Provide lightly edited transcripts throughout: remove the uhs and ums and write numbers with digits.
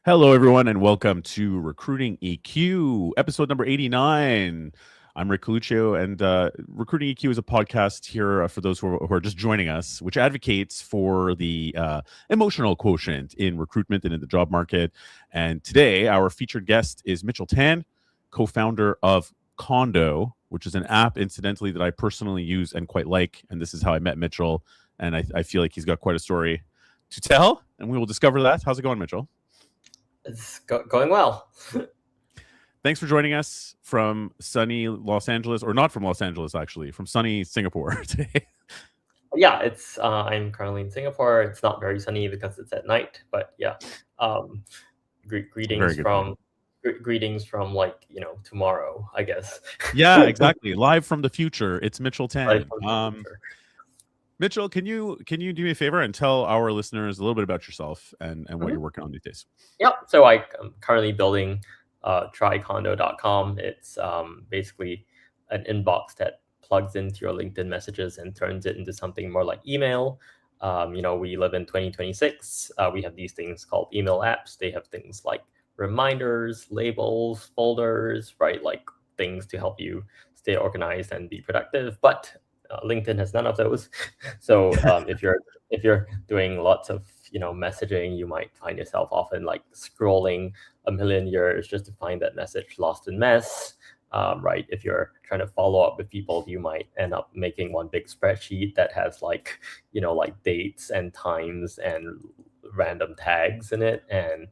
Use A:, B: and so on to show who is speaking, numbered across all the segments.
A: Hello, everyone, and welcome to Recruiting EQ, episode number 89. I'm Rick Coluccio, and Recruiting EQ is a podcast here for those who are just joining us, which advocates for the emotional quotient in recruitment and in the job market. And today, our featured guest is Mitchell Tan, co-founder of Kondo, which is an app, incidentally, that I personally use and quite like. And this is how I met Mitchell, and I feel like he's got quite a story to tell, and we will discover that. How's it going, Mitchell?
B: It's going well.
A: Thanks for joining us from sunny Los Angeles, or not from Los Angeles, actually, from sunny Singapore today.
B: Yeah, it's I'm currently in Singapore. It's not very sunny because it's at night, but yeah. Greetings from like tomorrow, I guess.
A: Yeah, exactly. Live from the future. It's Mitchell Tan. Mitchell, can you do me a favor and tell our listeners a little bit about yourself and what you're working on these days?
B: Yeah, so I'm currently building trykondo.com. It's basically an inbox that plugs into your LinkedIn messages and turns it into something more like email. We live in 2026. We have these things called email apps. They have things like reminders, labels, folders, right? Like things to help you stay organized and be productive. But LinkedIn has none of those. So if you're doing lots of messaging, you might find yourself often like scrolling a million years just to find that message lost in mess. Right? If you're trying to follow up with people, you might end up making one big spreadsheet that has like dates and times and random tags in it. And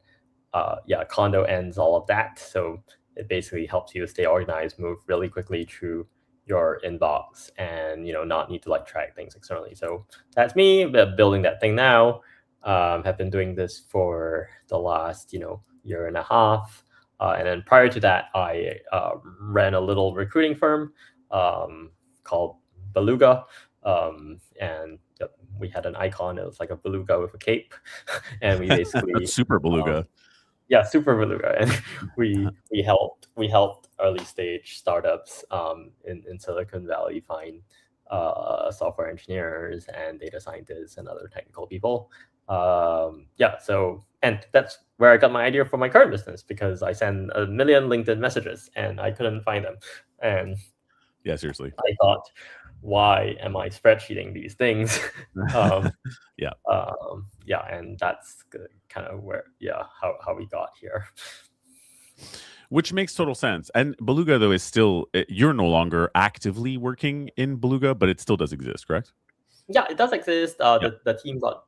B: Kondo ends all of that. So it basically helps you stay organized, move really quickly through your inbox, and not need to like track things externally. So that's me building that thing now. Have been doing this for the last year and a half, and then prior to that I ran a little recruiting firm called Beluga, and we had an icon. It was like a beluga with a cape, and we basically
A: super beluga.
B: Super beluga, and we helped early stage startups in Silicon Valley find software engineers and data scientists and other technical people. And that's where I got my idea for my current business, because I send a million LinkedIn messages and I couldn't find them. And
A: yeah, seriously,
B: I thought, why am I spreadsheeting these things? And that's kind of where how we got here.
A: Which makes total sense. And Beluga, though, is still, you're no longer actively working in Beluga, but it still does exist, correct?
B: Yeah, it does exist. The team got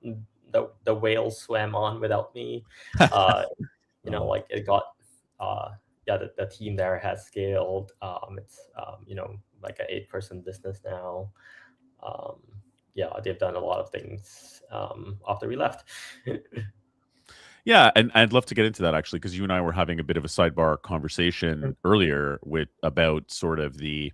B: the whale swam on without me. Like it got the team there has scaled. It's like an 8-person business now. They've done a lot of things after we left.
A: Yeah, and I'd love to get into that, actually, because you and I were having a bit of a sidebar conversation earlier about sort of the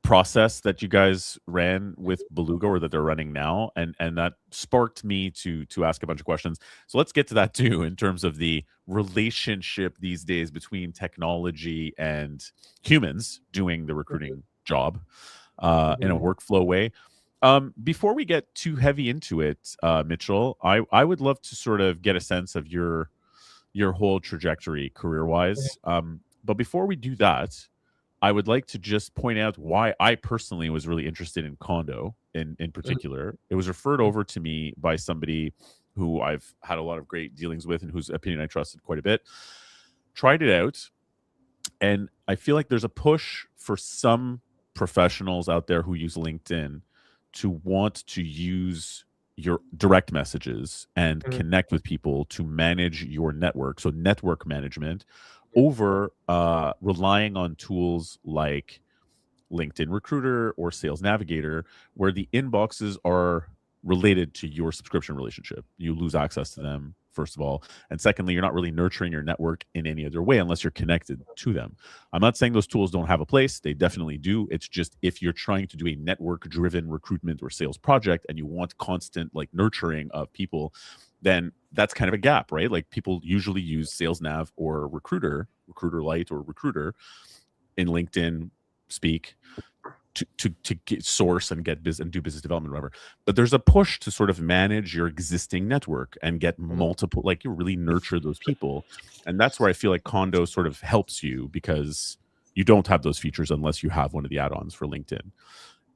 A: process that you guys ran with Beluga, or that they're running now, and that sparked me to ask a bunch of questions. So let's get to that too, in terms of the relationship these days between technology and humans doing the recruiting job in a workflow way. Before we get too heavy into it, Mitchell, I would love to sort of get a sense of your whole trajectory career-wise. But before we do that, I would like to just point out why I personally was really interested in Kondo in particular. It was referred over to me by somebody who I've had a lot of great dealings with and whose opinion I trusted quite a bit. Tried it out, and I feel like there's a push for some professionals out there who use LinkedIn to want to use your direct messages and connect with people to manage your network. So network management over relying on tools like LinkedIn Recruiter or Sales Navigator, where the inboxes are related to your subscription relationship. You lose access to them, first of all. And secondly, you're not really nurturing your network in any other way unless you're connected to them. I'm not saying those tools don't have a place. They definitely do. It's just, if you're trying to do a network-driven recruitment or sales project and you want constant like nurturing of people, then that's kind of a gap, right? Like, people usually use Sales Nav or Recruiter Lite or Recruiter in LinkedIn speak to get source and get business and do business development, whatever. But there's a push to sort of manage your existing network and get multiple, like you really nurture those people. And that's where I feel like Kondo sort of helps you, because you don't have those features unless you have one of the add-ons for LinkedIn.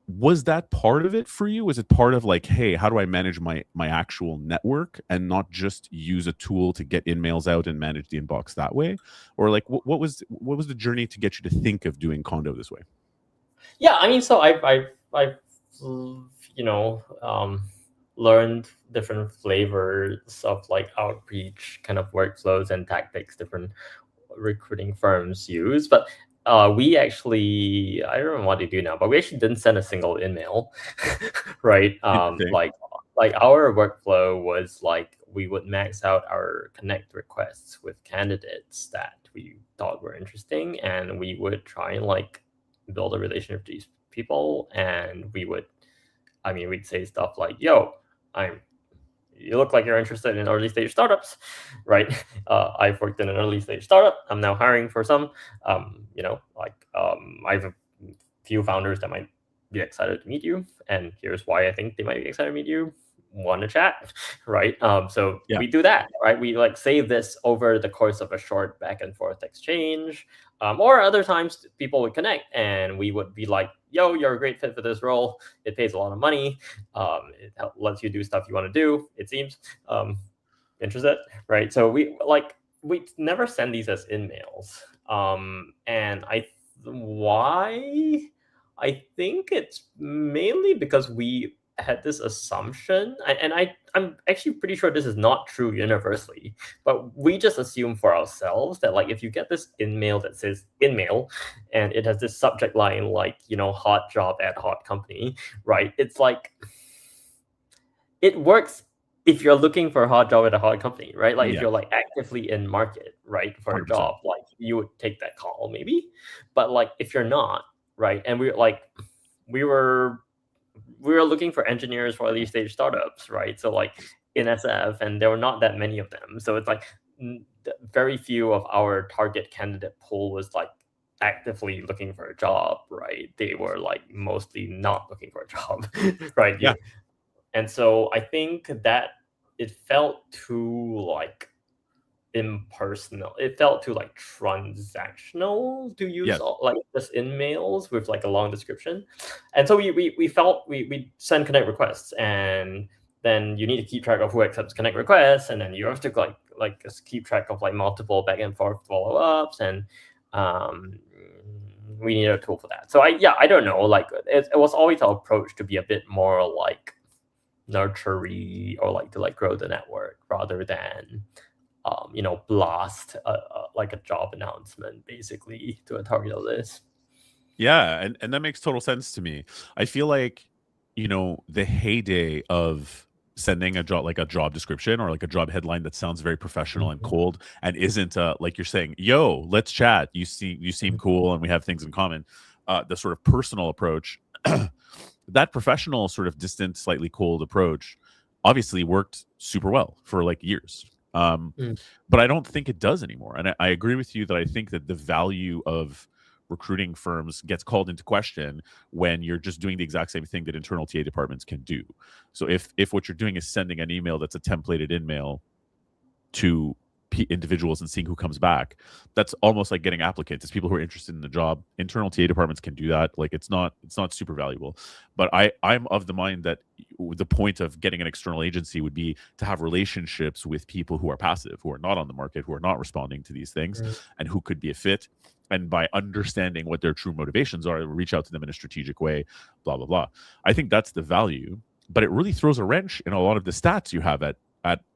A: Was that part of it for you? Was it part of like, hey, how do I manage my actual network and not just use a tool to get in-mails out and manage the inbox that way? Or like what was the journey to get you to think of doing Kondo this way?
B: Yeah, I mean, so I've learned different flavors of like outreach kind of workflows and tactics different recruiting firms use. But we actually, I don't know what to do now, but we actually didn't send a single email, right?
A: Interesting.
B: Like our workflow was like we would max out our connect requests with candidates that we thought were interesting, and we would try and like build a relationship with these people, and we'd say stuff like, yo, you look like you're interested in early stage startups, right? I've worked in an early stage startup. I'm now hiring for some. I have a few founders that might be excited to meet you, and here's why I think they might be excited to meet you. Want to chat, right? So
A: Yeah.
B: we do that, right? We like save this over the course of a short back and forth exchange, or other times people would connect and we would be like, "Yo, you're a great fit for this role. It pays a lot of money. It lets you do stuff you want to do. It seems interested, right?" So we never send these as in-mails, and why? I think it's mainly because we had this assumption, and I'm actually pretty sure this is not true universally, but we just assume for ourselves that like if you get this in-mail that says in-mail and it has this subject line like, hot job at hot company, right? It's like it works if you're looking for a hot job at a hot company, right? Like if
A: Yeah.
B: you're like actively in market, right, for a
A: 100%.
B: job, like you would take that call maybe. But like if you're not, right, and we were looking for engineers for early stage startups, right? So like in SF, and there were not that many of them. So it's like very few of our target candidate pool was like actively looking for a job, right? They were like mostly not looking for a job, right?
A: Yeah.
B: And so I think that it felt too like impersonal. It felt too like transactional to use
A: Yes.
B: like just in mails with like a long description. And so we felt we send connect requests, and then you need to keep track of who accepts connect requests, and then you have to like just keep track of like multiple back and forth follow-ups, and we need a tool for that. So I don't know, like it was always our approach to be a bit more like nurturing or like to like grow the network rather than blast like a job announcement basically to a target list.
A: Yeah, and that makes total sense to me. I feel like, the heyday of sending a job description or like a job headline that sounds very professional and cold and isn't like you're saying, "Yo, let's chat. You seem cool and we have things in common." The sort of personal approach, that professional sort of distant, slightly cold approach obviously worked super well for like years. But I don't think it does anymore. And I agree with you that I think that the value of recruiting firms gets called into question when you're just doing the exact same thing that internal TA departments can do. So if what you're doing is sending an email that's a templated email to individuals and seeing who comes back, that's almost like getting applicants. It's people who are interested in the job. Internal TA departments can do that. Like it's not super valuable. But I'm of the mind that the point of getting an external agency would be to have relationships with people who are passive, who are not on the market, who are not responding to these things, and who could be a fit. And by understanding what their true motivations are, reach out to them in a strategic way, blah, blah, blah. I think that's the value. But it really throws a wrench in a lot of the stats you have at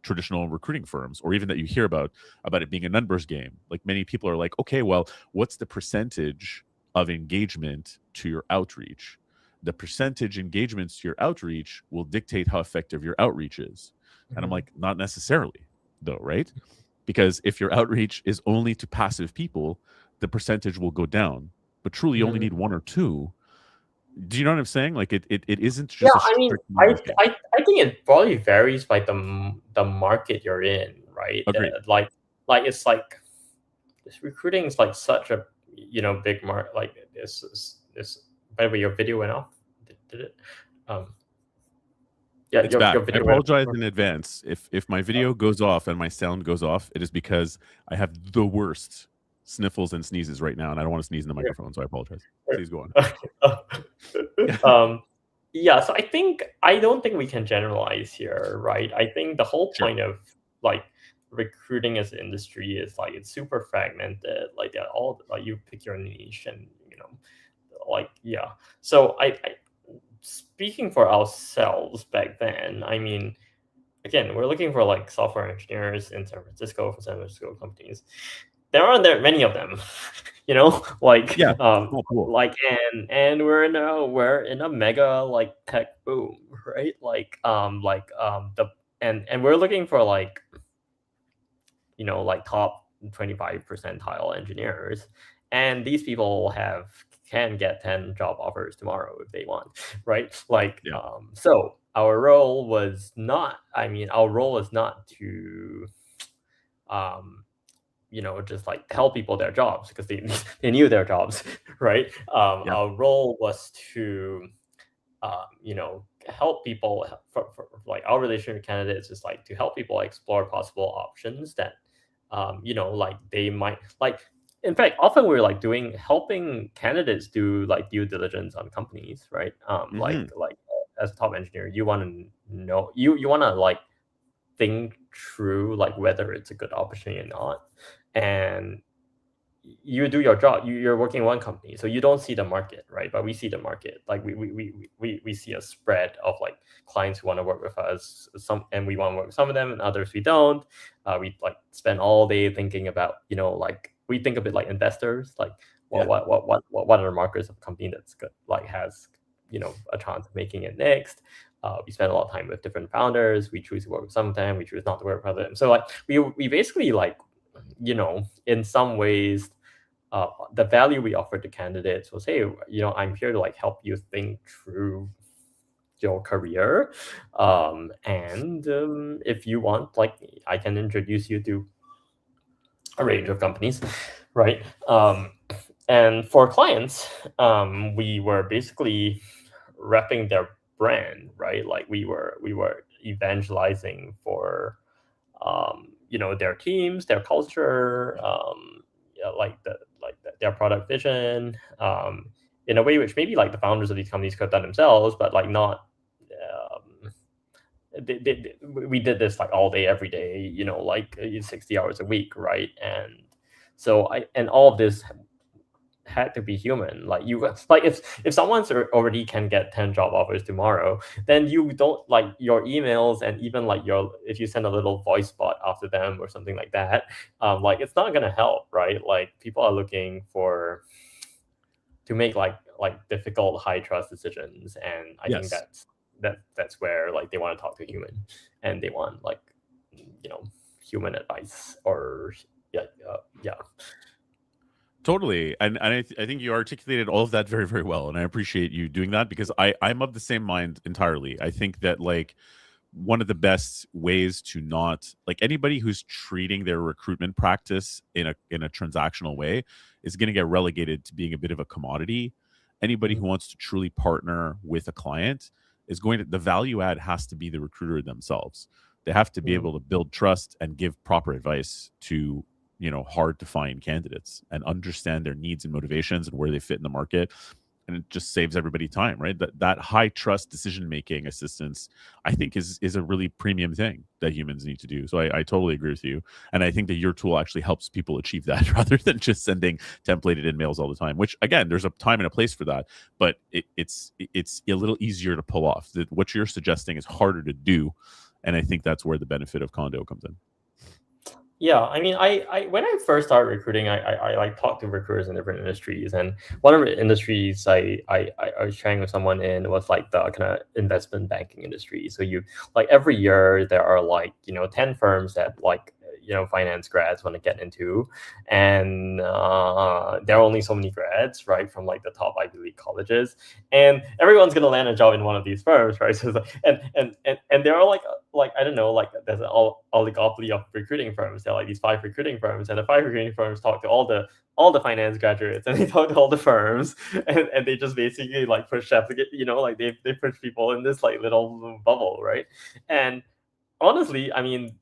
A: traditional recruiting firms, or even that you hear about it being a numbers game. Like many people are like, okay, well, what's the percentage of engagement to your outreach? The percentage engagements to your outreach will dictate how effective your outreach is. And I'm like, not necessarily though, right? Because if your outreach is only to passive people, the percentage will go down. But truly you only need one or two. Do you know what I'm saying? Like it isn't just a strict numbers game.
B: I think it probably varies by the market you're in, right?
A: Agreed.
B: Like it's like this recruiting is like such a big market, like this By the way, your video went off. Did it? Yeah,
A: It's
B: your
A: back. I
B: video went
A: apologize
B: off.
A: in advance. If my video goes off and my sound goes off, it is because I have the worst sniffles and sneezes right now, and I don't want to sneeze in the microphone, so I apologize. Please go on.
B: Yeah, so I don't think we can generalize here, right? I think the whole
A: Sure.
B: point of like recruiting as an industry is like it's super fragmented. Like they're all like you pick your niche and like yeah. So I speaking for ourselves back then, I mean, again, we're looking for like software engineers in San Francisco for San Francisco companies. There aren't that many of them, like
A: Yeah, small pool.
B: like and we're in a mega like tech boom, right? And we're looking for like like top 25 percentile engineers, and these people can get 10 job offers tomorrow if they want, right? Like
A: Yeah.
B: so our role was not to just like tell people their jobs because they they knew their jobs, right?
A: Yeah.
B: Our role was to help people like our relationship with candidates is like to help people explore possible options that like they might like. In fact, often we're like helping candidates do like due diligence on companies, right?
A: Mhm.
B: Like as a top engineer, you want to know you want to like think through like whether it's a good opportunity or not, and you do your job. You're working in one company, so you don't see the market, right? But we see the market. Like we see a spread of like clients who want to work with us, and we want to work with some of them, and others we don't. We like spend all day thinking about like we think a bit like investors, like
A: Yeah.
B: what are the markers of a company that's good, like has a chance of making it next. We spend a lot of time with different founders. We choose to work with some of them. We choose not to work with them. So like we basically like in some ways the value we offered to candidates was, hey, I'm here to like help you think through your career, and if you want, like I can introduce you to a range of companies, right? And for clients, we were basically repping their brand, right? Like we were evangelizing for their teams, their culture, yeah, their product vision, in a way which maybe like the founders of these companies could have done themselves, but like not. We did this like all day, every day, like 60 hours a week, right? And so and all of this had to be human. Like like if someone's already can get 10 job offers tomorrow, then you don't like your emails, and even like if you send a little voice bot after them or something like that, like it's not gonna help, right? Like people are looking to make like difficult high trust decisions, and I think
A: Yes.
B: that's where like they want to talk to a human, and they want like human advice or yeah.
A: Totally. And I think you articulated all of that very, very well. And I appreciate you doing that because I'm of the same mind entirely. I think that like one of the best ways to not like anybody who's treating their recruitment practice in a transactional way is going to get relegated to being a bit of a commodity. Anybody who wants to truly partner with a client is going to the value add has to be the recruiter themselves. They have to be able to build trust and give proper advice to hard to find candidates and understand their needs and motivations and where they fit in the market. And it just saves everybody time, right? That high trust decision making assistance, I think, is a really premium thing that humans need to do. So I totally agree with you, and I think that your tool actually helps people achieve that rather than just sending templated emails all the time. Which again, there's a time and a place for that, but it's a little easier to pull off. What you're suggesting is harder to do, and I think that's where the benefit of Kondo comes in.
B: Yeah, I mean, I when I first started recruiting, I like talked to recruiters in different industries, and one of the industries I was sharing with someone in was like the kind of investment banking industry. So you like every year there are like 10 firms that like finance grads want to get into, and there are only so many grads, right, from like the top Ivy League colleges, and everyone's gonna land a job in one of these firms, right? So and there are like I don't know, like there's an oligopoly of recruiting firms. There are like these 5 recruiting firms, and the 5 recruiting firms talk to all the finance graduates, and they talk to all the firms, and they just basically like push applicant, like they push people in this like little bubble, right? And honestly, I mean,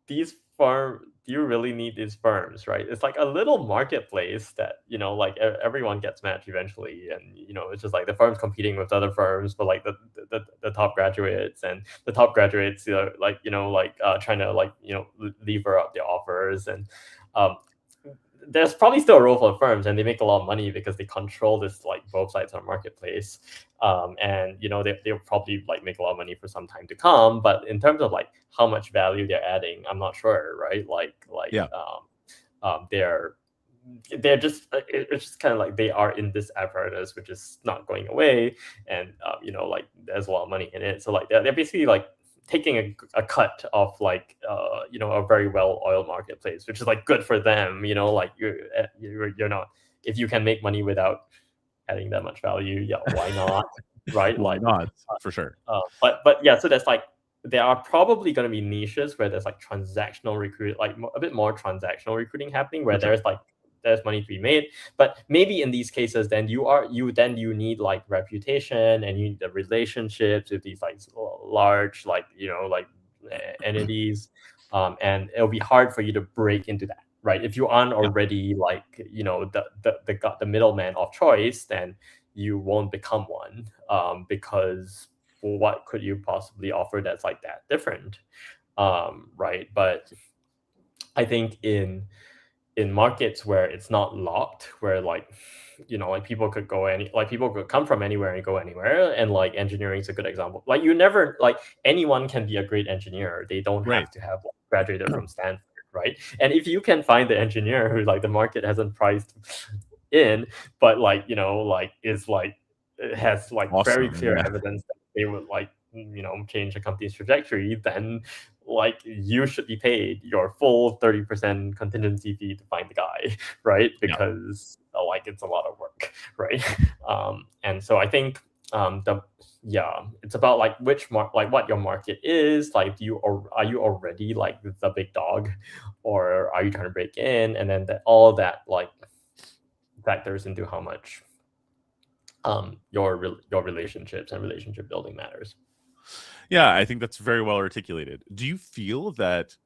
B: these firm do you really need these firms, right? It's like a little marketplace that like everyone gets matched eventually, and it's just like the firms competing with other firms for like the top graduates, and the top graduates trying to lever up their offers, and um, there's probably still a role for firms, and they make a lot of money because they control this like both sides of the marketplace, and they'll probably like make a lot of money for some time to come. But in terms of like how much value they're adding, I'm not sure, right?
A: Yeah.
B: They're just it's just kind of like they are in this apparatus which is not going away, and like there's a lot of money in it, so like they're basically like taking a cut of like a very well oiled marketplace, which is like good for them. Like you're not, if you can make money without adding that much value, yeah, why not? Right?
A: Why
B: Like
A: not? For sure.
B: but yeah, so that's like there are probably going to be niches where there's like transactional recruit, like a bit more transactional recruiting happening, where
A: For sure.
B: there's money to be made. But maybe in these cases, then you need like reputation, and you need the relationships with these like large entities, and it'll be hard for you to break into that, right? If you aren't
A: Yeah.
B: already like the middleman of choice, then you won't become one, because what could you possibly offer that's like that different, right? But I think in markets where it's not locked, where like like people could people could come from anywhere and go anywhere, and like engineering is a good example. Like you never like anyone can be a great engineer. They don't
A: Right.
B: have to have like, graduated from Stanford, right? And if you can find the engineer who like the market hasn't priced in, but like like is like it has like very
A: Awesome.
B: clear
A: Yeah.
B: evidence that they would like change a company's trajectory, then like you should be paid your full 30% contingency fee to find the guy, right?
A: Yeah.
B: Because like it's a lot of work, right? And so I think it's about like like what your market is. Like are you already like the big dog, or are you trying to break in? And then all that like factors into how much your relationships and relationship building matters.
A: Yeah, I think that's very well articulated. Do you feel that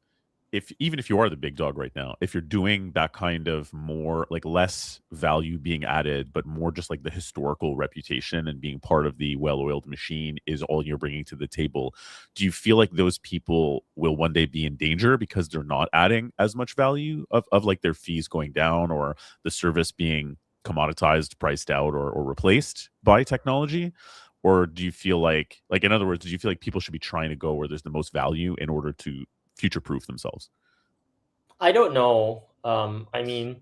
A: even if you are the big dog right now, if you're doing that kind of more like less value being added, but more just like the historical reputation and being part of the well-oiled machine is all you're bringing to the table, do you feel like those people will one day be in danger because they're not adding as much value of like their fees going down, or the service being commoditized, priced out, or replaced by technology? Or do you feel like in other words, do you feel like people should be trying to go where there's the most value in order to future proof themselves?
B: I don't know. I mean,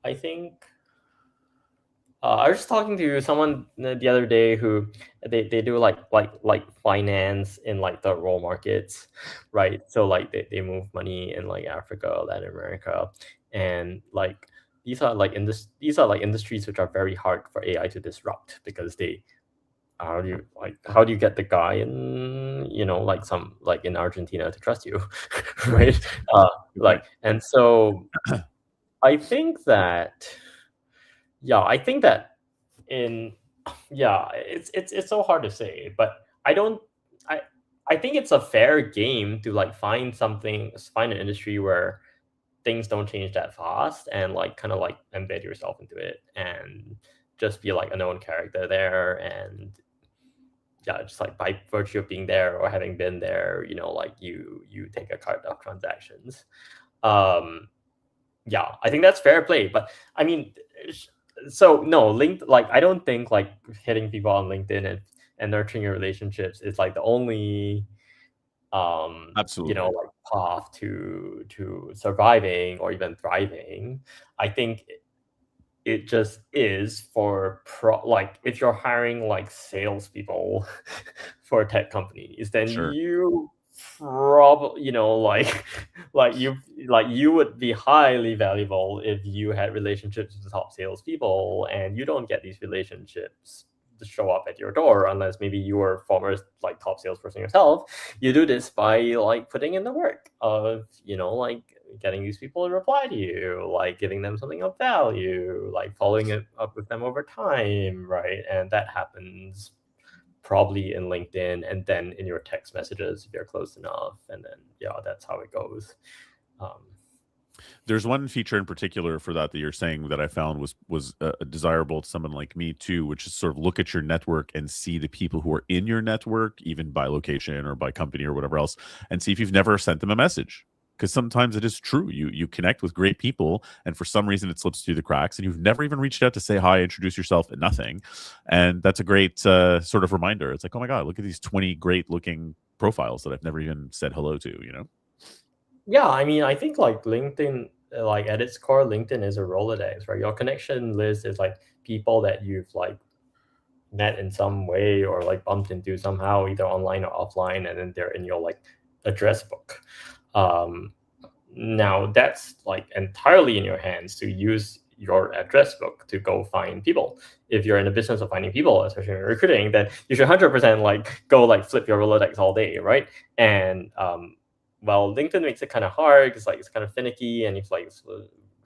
B: I think I was just talking to someone the other day who they do like finance in like the raw markets, right? So like they move money in like Africa, Latin America, and like these are like industries which are very hard for AI to disrupt, because they how do you get the guy in like some like in Argentina to trust you, right?
A: Good point.
B: And so I think that I think that in it's so hard to say, but I I think it's a fair game to like find an industry where things don't change that fast, and like kind of like embed yourself into it, and just be like a known character there, and just like by virtue of being there or having been there, like you take a cut of transactions. Um, I think that's fair play. But I mean, so no, like I don't think like hitting people on LinkedIn and nurturing your relationships is like the only
A: Absolutely.
B: like path to surviving or even thriving. I think it just is for like if you're hiring like salespeople for tech companies, then
A: Sure.
B: you probably, like you would be highly valuable if you had relationships with top salespeople, and you don't get these relationships to show up at your door unless maybe you were former like top salesperson yourself. You do this by like putting in the work of like getting these people to reply to you, like giving them something of value, like following it up with them over time, right? And that happens probably in LinkedIn, and then in your text messages if you're close enough, and then that's how it goes.
A: There's one feature in particular for that you're saying that I found was desirable to someone like me too, which is sort of look at your network and see the people who are in your network, even by location or by company or whatever else, and see if you've never sent them a message. Because sometimes it is true. You connect with great people, and for some reason it slips through the cracks, and you've never even reached out to say hi, introduce yourself, and nothing. And that's a great sort of reminder. It's like, oh my god, look at these 20 great looking profiles that I've never even said hello to.
B: Yeah, I mean, I think like LinkedIn, like at its core, LinkedIn is a Rolodex, right? Your connection list is like people that you've like met in some way or like bumped into somehow, either online or offline, and then they're in your like address book. Now that's like entirely in your hands to use your address book to go find people. If you're in the business of finding people, especially in recruiting, then you should 100% like go like flip your Rolodex all day, right? And well, LinkedIn makes it kind of hard because like it's kind of finicky, and you like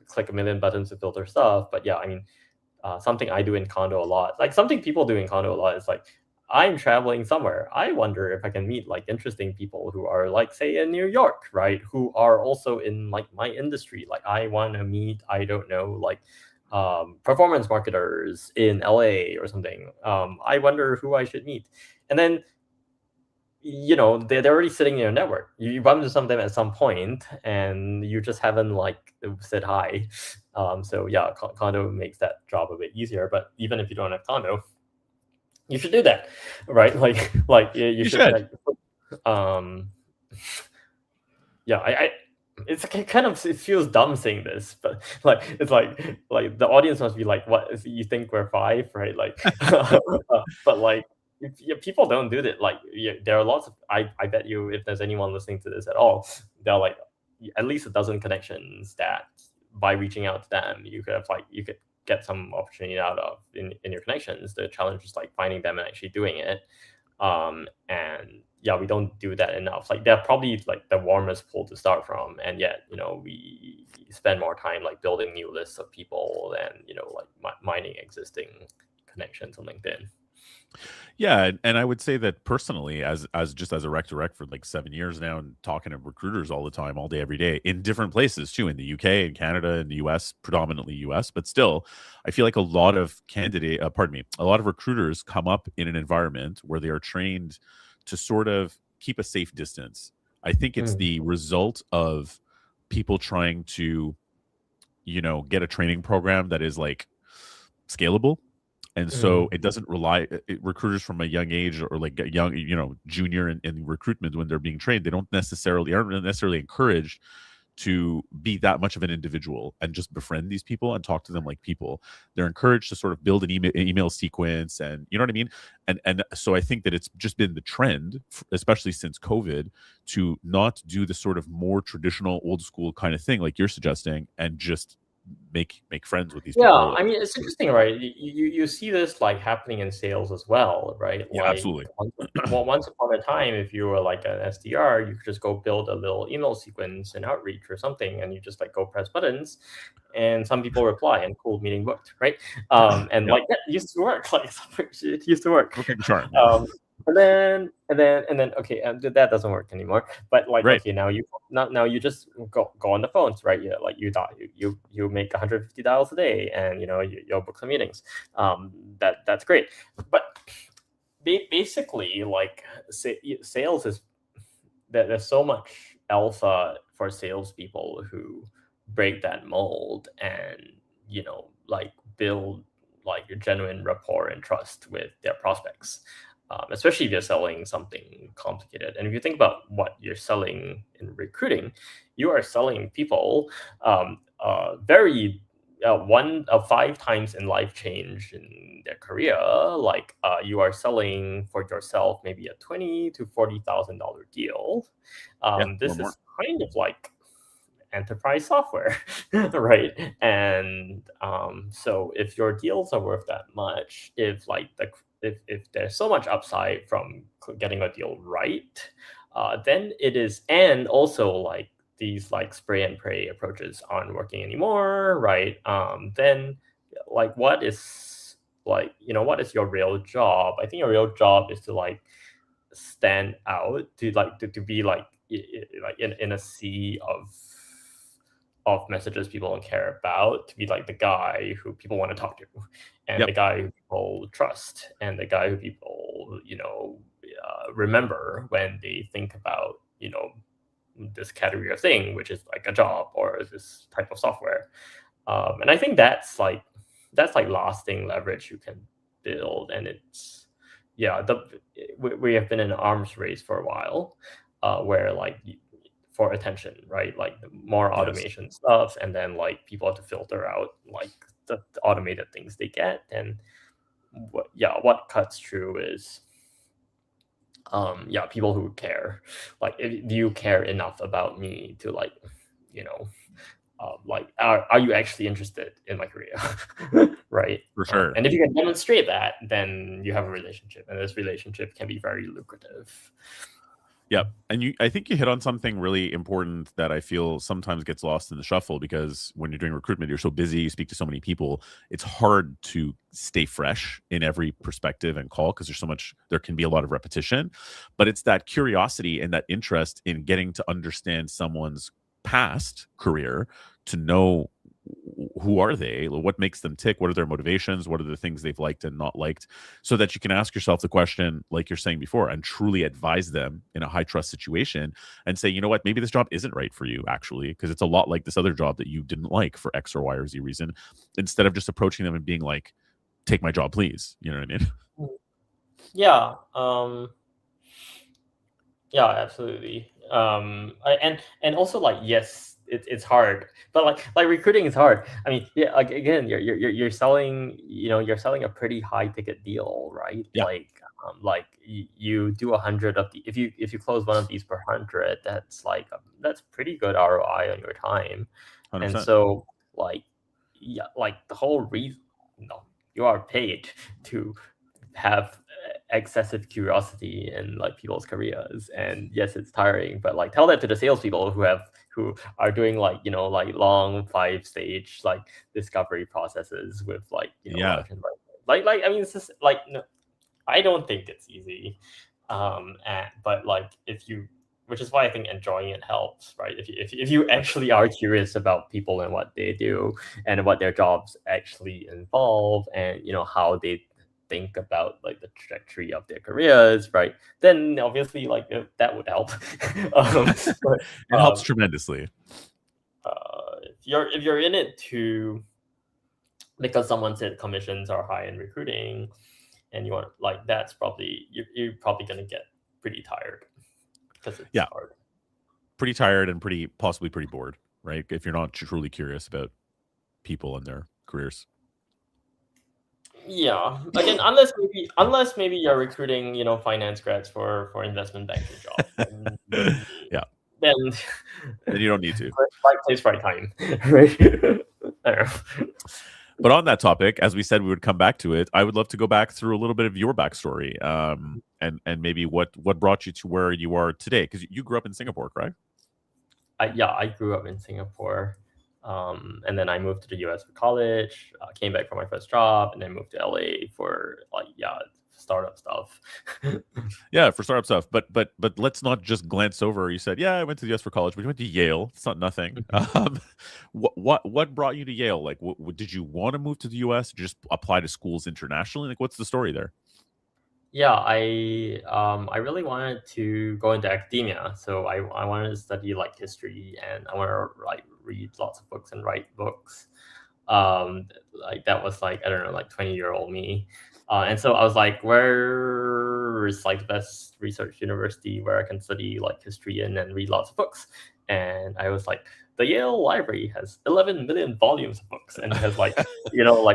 B: click a million buttons to filter stuff. But yeah, I mean, something I do in Kondo a lot, like something people do in Kondo a lot, is like I'm traveling somewhere. I wonder if I can meet like interesting people who are like, say, in New York, right? Who are also in like my industry. Like I want to meet, I don't know, like performance marketers in LA or something. I wonder who I should meet. And then they're already sitting in your network. You bump into some of them at some point, and you just haven't like said hi. So yeah, Kondo makes that job a bit easier. But even if you don't have Kondo, you should do that, right? Like you should.
A: Should.
B: Yeah, I it's kind of, it feels dumb saying this, but like it's like the audience must be like, what, you think we're five, right? Like but like if people don't do that, like there are lots of, I bet you, if there's anyone listening to this at all, there are like at least a dozen connections that by reaching out to them you could get some opportunity out of in your connections. The challenge is like finding them and actually doing it. And yeah, we don't do that enough. Like they're probably like the warmest pool to start from, and yet we spend more time like building new lists of people than like mining existing connections on LinkedIn.
A: Yeah, and I would say that personally, as just as a rec direct for like 7 years now, and talking to recruiters all the time, all day, every day, in different places too, in the UK and Canada and the US, predominantly US, but still, I feel like a lot of a lot of recruiters come up in an environment where they are trained to sort of keep a safe distance. I think it's
B: Mm,
A: the result of people trying to, get a training program that is like scalable, and so
B: mm.
A: it doesn't rely recruiters from a young age, or like a young, junior in recruitment, when they're being trained, they aren't necessarily encouraged to be that much of an individual and just befriend these people and talk to them like people. They're encouraged to sort of build an email sequence, and you know what I mean. And so I think that it's just been the trend, especially since COVID, to not do the sort of more traditional old school kind of thing like you're suggesting, and just make friends with these
B: Yeah,
A: people.
B: I mean, it's interesting, right? You see this like happening in sales as well, right?
A: Yeah,
B: Like
A: absolutely.
B: once upon a time, if you were like an SDR, you could just go build a little email sequence and outreach or something, and you just like go press buttons, and some people reply, and cool, meeting booked, right? And
A: Yep.
B: like that used to work, like it used to work.
A: Okay, charm. Yeah.
B: Um, and then okay, that doesn't work anymore. But like,
A: Right.
B: okay, now you just go on the phones, right? Yeah, like you thought you make 150 dials a day, and you'll book some meetings. That's great. But basically, like sales is that there's so much alpha for salespeople who break that mold and like build like a genuine rapport and trust with their prospects, especially if you're selling something complicated. And if you think about what you're selling in recruiting, you are selling people very one of 5 times in life change in their career, like you are selling for yourself maybe a $20,000 to $40,000 deal.
A: Yeah, or
B: This
A: more.
B: is kind of like enterprise software, right? And so if your deals are worth that much, if there's so much upside from getting a deal right, then it is, and also like these like spray and pray approaches aren't working anymore, right? Then like what is your real job? I think your real job is to like stand out, to be like like in a sea of messages people don't care about, to be like the guy who people want to talk to, and the
A: Yep.
B: guy who people trust, and the guy who people remember when they think about this category of thing, which is like a job or this type of software. And I think that's like lasting leverage you can build, and it's yeah we have been in an arms race for a while, where like for attention, right? Like the more
A: Yes.
B: automation stuff, and then like people have to filter out like the automated things they get, and what cuts through is people who care. Like, do you care enough about me to like you know like are you actually interested in my career? Right.
A: For sure.
B: And if you can demonstrate that, then you have a relationship, and this relationship can be very lucrative.
A: Yep. And I think you hit on something really important that I feel sometimes gets lost in the shuffle, because when you're doing recruitment, you're so busy, you speak to so many people, it's hard to stay fresh in every perspective and call, because there can be a lot of repetition. But it's that curiosity and that interest in getting to understand someone's past career, to know who are they, what makes them tick, what are their motivations, what are the things they've liked and not liked, so that you can ask yourself the question, like you're saying before, and truly advise them in a high trust situation and say, you know what, maybe this job isn't right for you, actually, because it's a lot like this other job that you didn't like for X or Y or Z reason, instead of just approaching them and being like, take my job, please. You know what I mean?
B: Yeah. Yeah, absolutely. And also like yes, it's hard, but like recruiting is hard. I mean, yeah, like again, you're selling, you're selling a pretty high ticket deal, right?
A: Yeah,
B: Like you do 100 of the, if you close one of these per 100, that's pretty good ROI on your time. And
A: 100%.
B: so like like the whole reason, you are paid to have excessive curiosity in like people's careers. And yes, it's tiring, but like tell that to the salespeople who are doing like like long 5 stage like discovery processes with like
A: Yeah.
B: large environment. Like I mean, it's just like no, I don't think it's easy. But like if you, which is why I think enjoying it helps, right? If you actually are curious about people and what they do and what their jobs actually involve, and how they think about like the trajectory of their careers, right? Then obviously like that would help. But
A: It helps tremendously.
B: if you're in it to because someone said commissions are high in recruiting, and you want like that's probably you're probably gonna get pretty tired because it's
A: Yeah,
B: hard.
A: pretty tired and possibly pretty bored, right? If you're not truly curious about people and their careers.
B: Yeah. Again, unless maybe you're recruiting, finance grads for investment banking jobs,
A: Yeah,
B: then
A: then you don't need to.
B: right place, right time, right? I don't know.
A: But on that topic, as we said, we would come back to it. I would love to go back through a little bit of your backstory, and maybe what brought you to where you are today, because you grew up in Singapore, correct?
B: I grew up in Singapore, and then I moved to the US for college. Came back for my first job, and then moved to LA for startup stuff.
A: Yeah, for startup stuff. But let's not just glance over. You said, yeah, I went to the US for college, but you went to Yale. It's not nothing. What brought you to Yale? Like, did you want to move to the US? Did you just apply to schools internationally? Like, what's the story there?
B: Yeah, I really wanted to go into academia, so I wanted to study like history, and I wanted to like read lots of books and write books. Like that was like I don't know, like 20-year-old me. And so I was like, where is like the best research university where I can study like history and then read lots of books? And I was like, the Yale Library has 11 million volumes of books and has like, like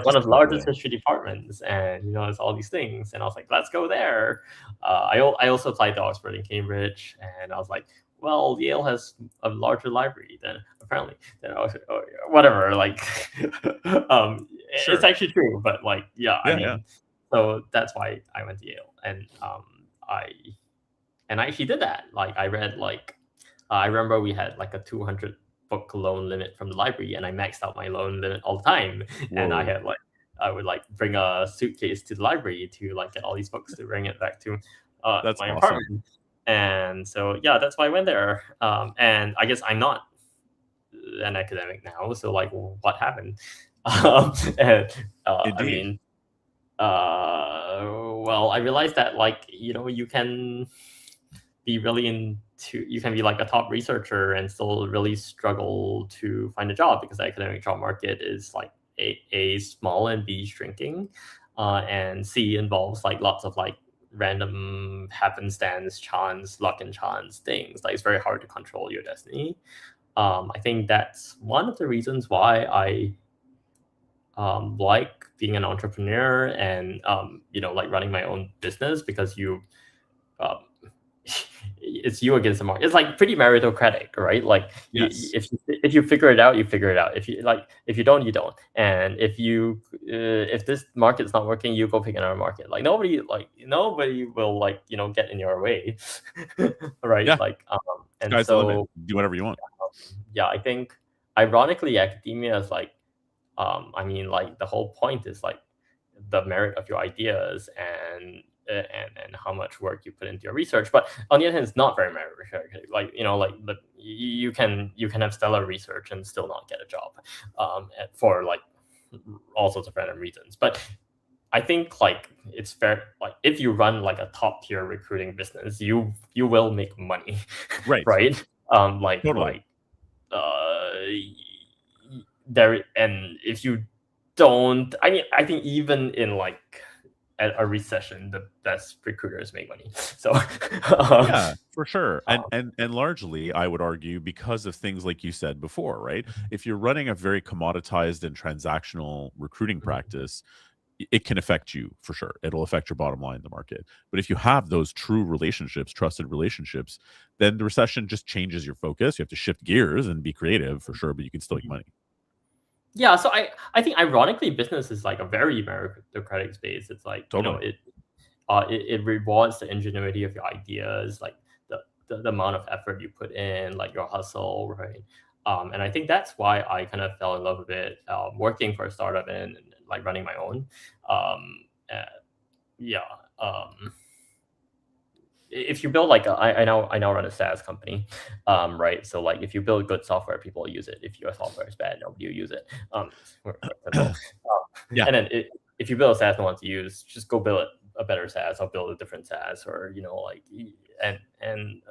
B: one
A: Just
B: of the
A: go
B: largest
A: there.
B: history departments, and it's all these things. And I was like, let's go there. I also applied to Oxford and Cambridge, and I was like, well, Yale has a larger library than apparently. Then I was like, oh, yeah, whatever. Like, it's
A: Sure.
B: actually true, but like, yeah, I
A: Yeah, yeah.
B: mean, so that's why I went to Yale, and I I actually did that. Like, I read like, I remember we had like a 200 book loan limit from the library, and I maxed out my loan limit all the time. And
A: Whoa.
B: I would like bring a suitcase to the library to like get all these books to bring it back to
A: That's
B: my
A: awesome.
B: apartment. And so yeah, that's why I went there. And I guess I'm not an academic now, so like, what happened? And I
A: Indeed.
B: mean, well, I realized that like you can be really into you can be like a top researcher and still really struggle to find a job because the academic job market is like a small and B shrinking, and C involves like lots of like random happenstance, chance, luck and chance things. Like, it's very hard to control your destiny. I think that's one of the reasons why I like being an entrepreneur and like running my own business, because um, it's you against the market. It's like pretty meritocratic, right? Like,
A: Yes.
B: if you figure it out, you figure it out. If you don't, you don't. And if this market's not working, you go pick another market. Like, nobody will like get in your way, right?
A: Yeah.
B: Like, and
A: Sky's the limit.
B: so
A: Do whatever you want.
B: yeah, I think ironically, academia is like, I mean, like, the whole point is like the merit of your ideas and how much work you put into your research. But on the other hand, it's not very meritocratic. Like, but you can have stellar research and still not get a job, for like all sorts of random reasons. But I think like it's fair. Like, if you run like a top tier recruiting business, you will make money,
A: Right.
B: right? Like
A: Totally.
B: uh, there, and if you don't, I mean, I think even in like a recession, the best recruiters make money. So, um,
A: Yeah, for sure. And
B: um,
A: and largely, I would argue because of things like you said before, right? If you're running a very commoditized and transactional recruiting practice, it can affect you for sure. It'll affect your bottom line in the market. But if you have those true relationships, trusted relationships, then the recession just changes your focus. You have to shift gears and be creative for sure, but you can still make money.
B: yeah, so I think ironically, business is like a very meritocratic space. It's like
A: Totally.
B: it rewards the ingenuity of your ideas, like the amount of effort you put in, like your hustle, right? And I think that's why I kind of fell in love with it, working for a startup and like running my own. Um, uh, yeah. If you build like I now run a SaaS company, right? So like, if you build good software, people use it. If your software is bad, nobody will use it. We're quite simple.
A: Yeah.
B: And then if you build a SaaS no one wants to use, just go build a better SaaS or build a different SaaS, or like, and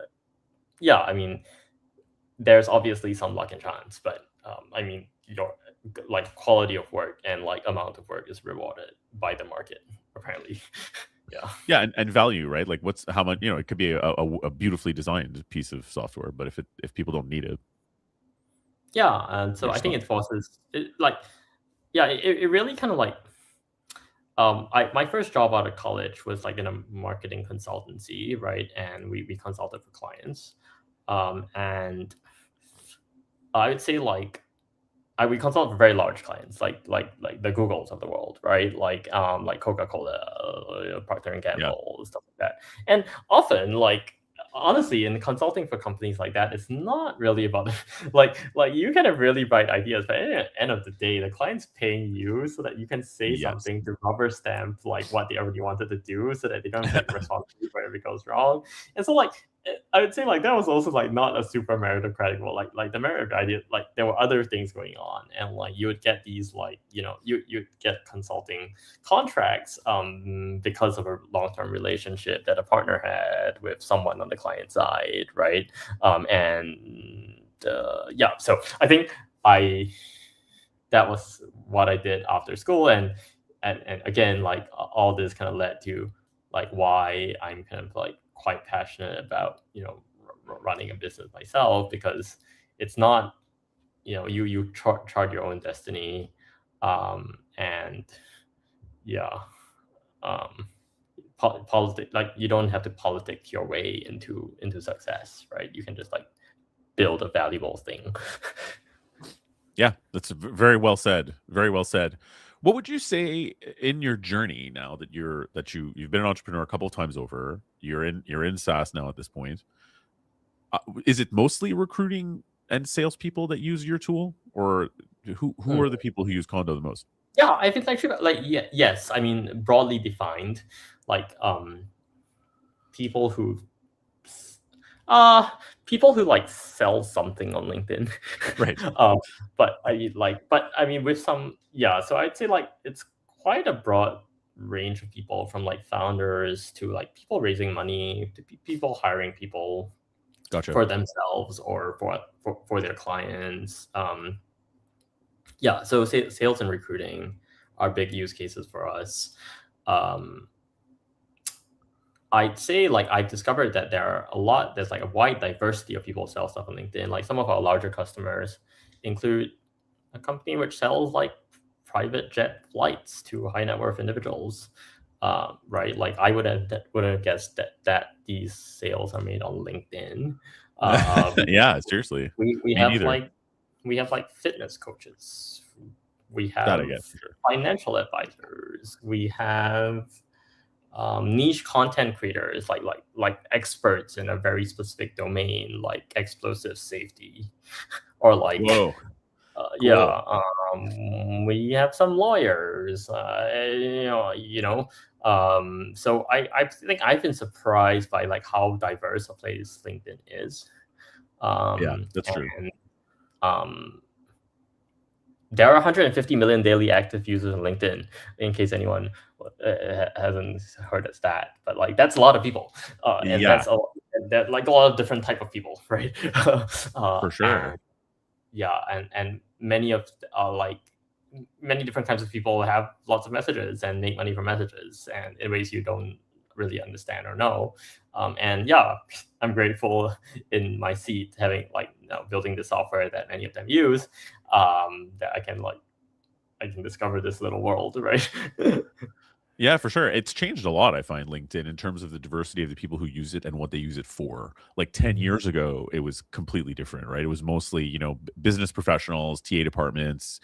B: yeah, I mean, there's obviously some luck and chance, but I mean, your like quality of work and like amount of work is rewarded by the market, apparently. Yeah.
A: Yeah, and value, right? Like what's how much, it could be a beautifully designed piece of software, but if people don't need it,
B: Yeah, and so
A: you're
B: I think
A: stuck.
B: it forces it, like, yeah, it really kind of like, I my first job out of college was like in a marketing consultancy, right? And we consulted for clients, and I would say like, we consult for very large clients, like the Googles of the world, right? Like Coca-Cola, Procter and
A: Yeah.
B: Gamble, stuff like that. And often, like, honestly, in consulting for companies like that, it's not really about like you can have really bright ideas, but at the end of the day, the client's paying you so that you can say
A: Yes.
B: something to rubber stamp like what they already wanted to do, so that they don't take responsibility for it goes wrong. And so like, I would say like that was also like not a super meritocratic role. Like the merit idea, like there were other things going on, and like you would get these like you get consulting contracts because of a long term relationship that a partner had with someone on the client side, right? And yeah, so I think I that was what I did after school, and again, like all this kind of led to like why I'm kind of like quite passionate about running a business myself, because it's not you chart your own destiny, and yeah, um, like you don't have to politic your way into success, right? You can just like build a valuable thing.
A: Yeah, that's very well said. Very well said. What would you say in your journey now that you've been an entrepreneur a couple of times over? You're in SaaS now at this point. Is it mostly recruiting and salespeople that use your tool, or who
B: Hmm.
A: are the people who use Kondo the most?
B: Yeah, I think actually like yes, I mean broadly defined, like people who uh people who like sell something on LinkedIn.
A: Right.
B: um but I mean with some, yeah, so I'd say like it's quite a broad range of people, from like founders to like people raising money to people hiring people
A: Gotcha.
B: for themselves or for their clients. Yeah, so sales and recruiting are big use cases for us. um I'd say like I've discovered that there's like a wide diversity of people who sell stuff on LinkedIn. Like some of our larger customers include a company which sells like private jet flights to high net worth individuals. Right? Like I wouldn't have guessed that these sales are made on LinkedIn. We
A: Yeah, seriously.
B: we
A: Me
B: have
A: neither.
B: like fitness coaches. We
A: That I
B: have
A: get for sure.
B: financial advisors. We have niche content creators, like experts in a very specific domain, like explosive safety, or like
A: Whoa, cool.
B: yeah, we have some lawyers, so I think I've been surprised by like how diverse a place LinkedIn is.
A: Yeah, that's true.
B: And there are 150 million daily active users on LinkedIn, in case anyone hasn't heard of that. But like that's a lot of people, and
A: Yeah,
B: that like a lot of different type of people, right?
A: for
B: And
A: sure.
B: yeah, and many of like many different kinds of people have lots of messages and make money from messages, and in ways you don't really understand or know. And yeah, I'm grateful in my seat having like building the software that many of them use, that I can discover this little world, right?
A: Yeah, for sure. It's changed a lot, I find, LinkedIn, in terms of the diversity of the people who use it and what they use it for. Like 10
B: Mhm.
A: years ago, it was completely different, right? It was mostly, business professionals, TA departments,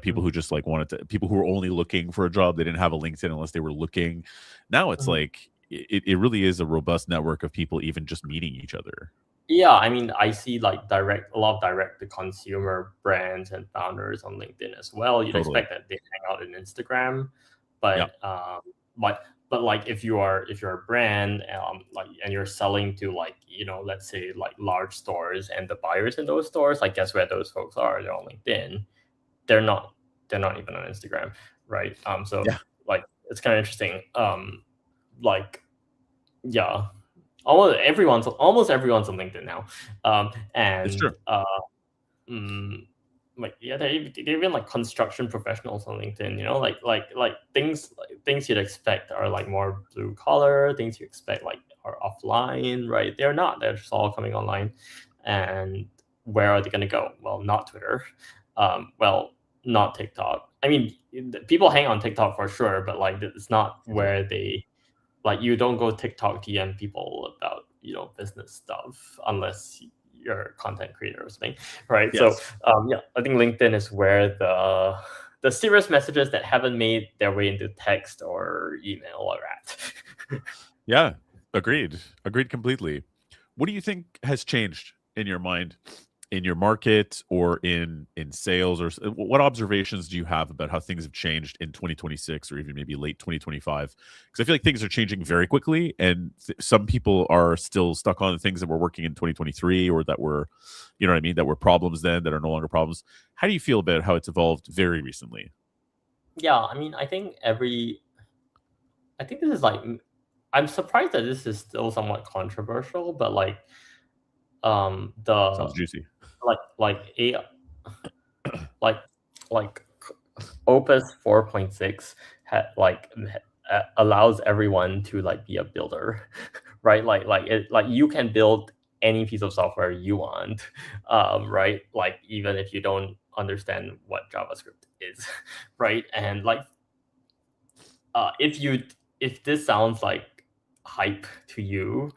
A: people who just like people who were only looking for a job. They didn't have a LinkedIn unless they were looking. Now it's
B: Mhm.
A: like it really is a robust network of people even just meeting each other.
B: Yeah, I mean, I see like a lot of direct to consumer brands and founders on LinkedIn as well. You'd
A: Totally.
B: expect that they hang out in Instagram,
A: Yeah.
B: but like if you're a brand, like and you're selling to like let's say like large stores, and the buyers in those stores, like guess where those folks are? They're on LinkedIn. They're not they're not even on Instagram, right? So
A: Yeah.
B: like it's kind of interesting. Like yeah, almost everyone's on LinkedIn now,
A: It's true.
B: and mm, like yeah, they're even like construction professionals on LinkedIn. Like things you'd expect are like more blue collar. Things you expect like are offline, right? They're not. They're just all coming online, and where are they going to go? Well, not Twitter. Well, not TikTok. I mean, people hang on TikTok for sure, but like it's not
A: Totally.
B: where they like you don't go TikTok DM people about business stuff unless you're a content creator or something, right? So
A: Yes.
B: yeah, I think LinkedIn is where the serious messages that haven't made their way into text or email are at.
A: Yeah. Agreed. Agreed completely. What do you think has changed in your mind, in your market, or in sales, or what observations do you have about how things have changed in 2026 or even maybe late 2025? Because I feel like things are changing very quickly, and some people are still stuck on the things that were working in 2023, or that were, what I mean, that were problems then that are no longer problems. How do you feel about how it's evolved very recently?
B: Yeah, I mean, I think this is like I'm surprised that this is still somewhat controversial, but like the
A: Sounds juicy.
B: like a like like Opus 4.6 allows everyone to like be a builder, right? Like you can build any piece of software you want, right? Like even if you don't understand what JavaScript is, right? And like if this sounds like hype to you,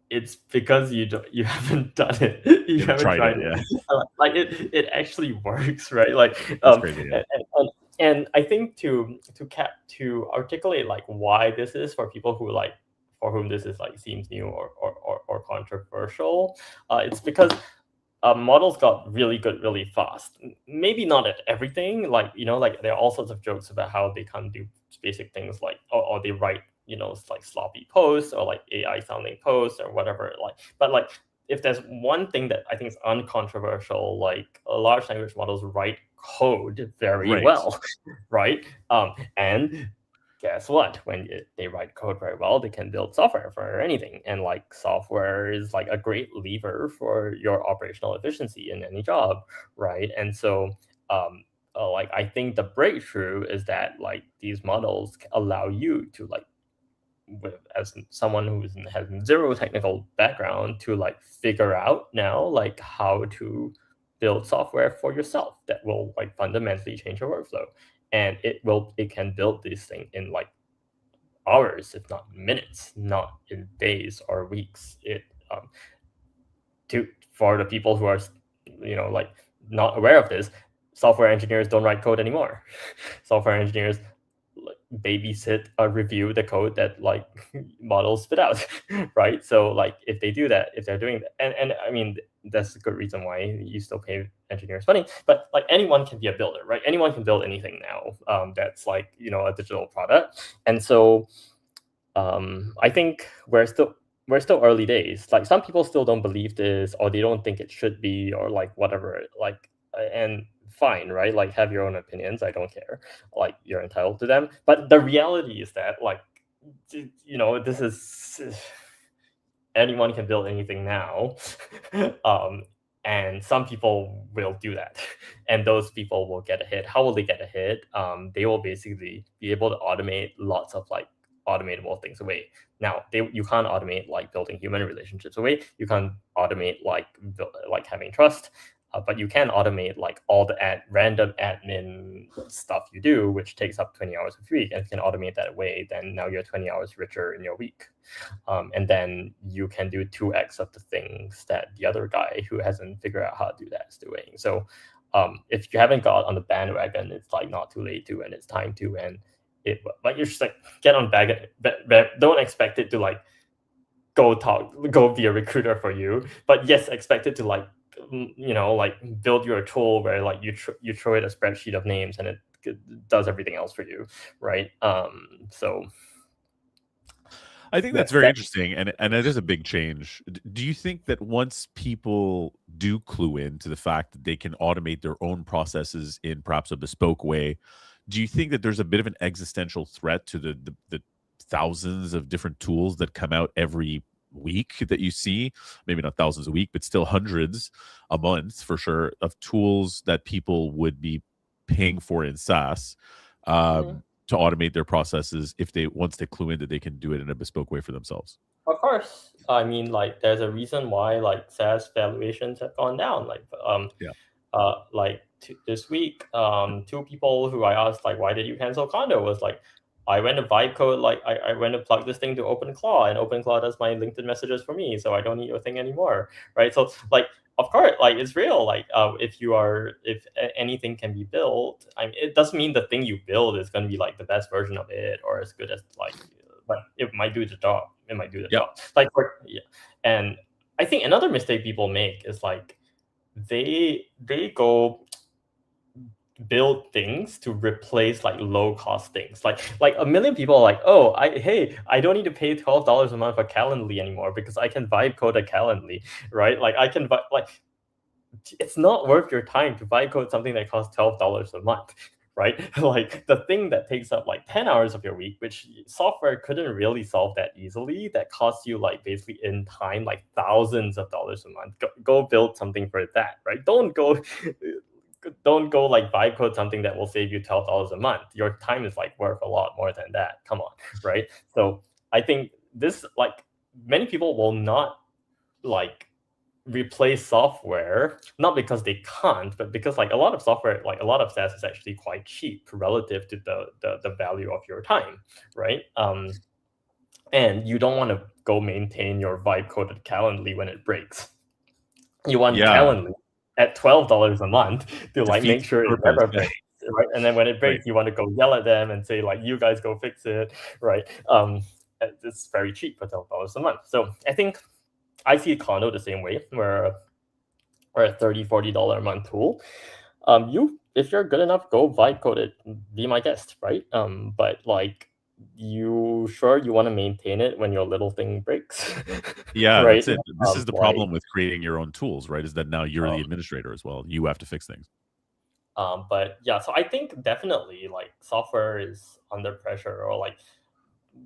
B: it's because you haven't done it. You
A: You haven't
B: haven't
A: tried it,
B: tried
A: yeah.
B: it. Like it actually works, right? Like
A: That's crazy, yeah.
B: and I think to articulate like why this is for people who like for whom this is like seems new or controversial, it's because models got really good really fast. Maybe not at everything, like like there are all sorts of jokes about how they can't do basic things like or they write like sloppy posts or like AI sounding posts or whatever. Like, but like if there's one thing that I think is uncontroversial, like large language models write code very
A: Right.
B: well, right? And guess what? When they write code very well, they can build software for anything. And like software is like a great lever for your operational efficiency in any job, right? And so, like I think the breakthrough is that like these models allow you to like, as someone who has zero technical background, to like figure out now like how to build software for yourself that will like fundamentally change your workflow, and it can build this thing in like hours, if not minutes, not in days or weeks. It to For the people who are like not aware of this, software engineers don't write code anymore. Software engineers like babysit or review the code that like models spit out, right? So like if they do that, if they're doing that, and I mean that's a good reason why you still pay engineers money. But like anyone can be a builder, right? Anyone can build anything now. That's like a digital product, and so I think we're still early days. Like some people still don't believe this, or they don't think it should be, or like whatever. Like, and fine, right? Like have your own opinions. I don't care. Like you're entitled to them. But the reality is that like this is anyone can build anything now. um, and some people will do that, and those people will get ahead. How will they get ahead? They will basically be able to automate lots of like automatable things away. Now, you can't automate like building human relationships away. You can't automate like having trust. But you can automate like all the random admin stuff you do, which takes up 20 hours a week, and if you can automate that away, then now you're 20 hours richer in your week. And then you can do 2x of the things that the other guy who hasn't figured out how to do that is doing. So if you haven't got on the bandwagon, it's like not too late to, and it's time to. And but you're just like get on back. Don't expect it to like go be a recruiter for you. But yes, expect it to like like build you a tool where like you throw it a spreadsheet of names and it does everything else for you, right? So
A: I think that's very interesting, and it is a big change. Do you think that once people do clue in to the fact that they can automate their own processes in perhaps a bespoke way, do you think that there's a bit of an existential threat to the thousands of different tools that come out every week that you see? Maybe not thousands a week, but still hundreds a month for sure of tools that people would be paying for in SaaS. To automate their processes if they once they clue in that they can do it in a bespoke way for themselves.
B: Of course, I mean, like, there's a reason why like SaaS valuations have gone down.
A: Yeah.
B: This week, two people who I asked like, why did you cancel Kondo? Was like, I went to vibe code, like I went to plug this thing to OpenClaw, and OpenClaw does my LinkedIn messages for me, so I don't need your thing anymore, right? So like, of course, like it's real. Like, if anything can be built, I mean, it doesn't mean the thing you build is going to be like the best version of it or as good as like, but it might do the job. It might do the job. Like, yeah. And I think another mistake people make is like they go build things to replace like low cost things. Like a million people are like, oh, I don't need to pay $12 a month for Calendly anymore because I can vibe code a Calendly, right? Like I can like it's not worth your time to vibe code something that costs $12 a month. Right? Like the thing that takes up like 10 hours of your week, which software couldn't really solve that easily, that costs you like basically in time, like thousands of dollars a month. Go build something for that, right? Don't go like vibe code something that will save you $12 a month. Your time is like worth a lot more than that. Come on, right? So I think this like many people will not like replace software, not because they can't, but because like a lot of software, like a lot of SaaS is actually quite cheap relative to the value of your time, right? And you don't want to go maintain your vibe coded Calendly when it breaks. You want
A: Yeah,
B: Calendly at $12 a month to like make
A: defeats
B: sure
A: the
B: it
A: purpose.
B: never breaks, right? And then when it
A: Right.
B: breaks, you want to go yell at them and say like, "You guys go fix it," right? It's very cheap for $12 a month. So I think I see Kondo the same way, where or a $30-$40 a month tool. You if you're good enough, go vibe code it, be my guest, right? But like you sure you want to maintain it when your little thing breaks,
A: Yeah,
B: right?
A: that's it. This is the
B: Like
A: problem with creating your own tools, right? Is that now you're the administrator as well. You have to fix things.
B: but yeah, so I think definitely like software is under pressure, or like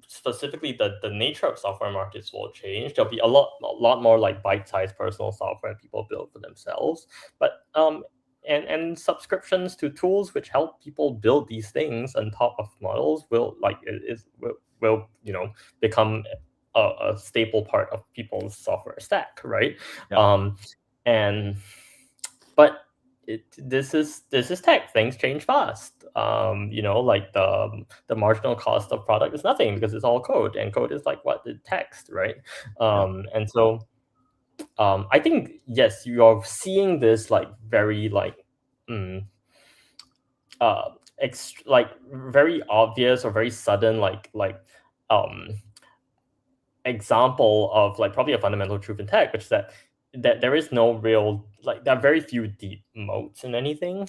B: specifically the nature of software markets will change. There'll be a lot more like bite-sized personal software people build for themselves. But and subscriptions to tools which help people build these things on top of models will like will become a staple part of people's software stack, right?
A: Yeah.
B: Um, and but this is tech. Things change fast. Like the marginal cost of product is nothing because it's all code, and code is like what the text, right?
A: Yeah.
B: And so I think yes, you're seeing this like very like mm, like very obvious or very sudden um example of like probably a fundamental truth in tech, which is that there is no real like there are very few deep moats in anything.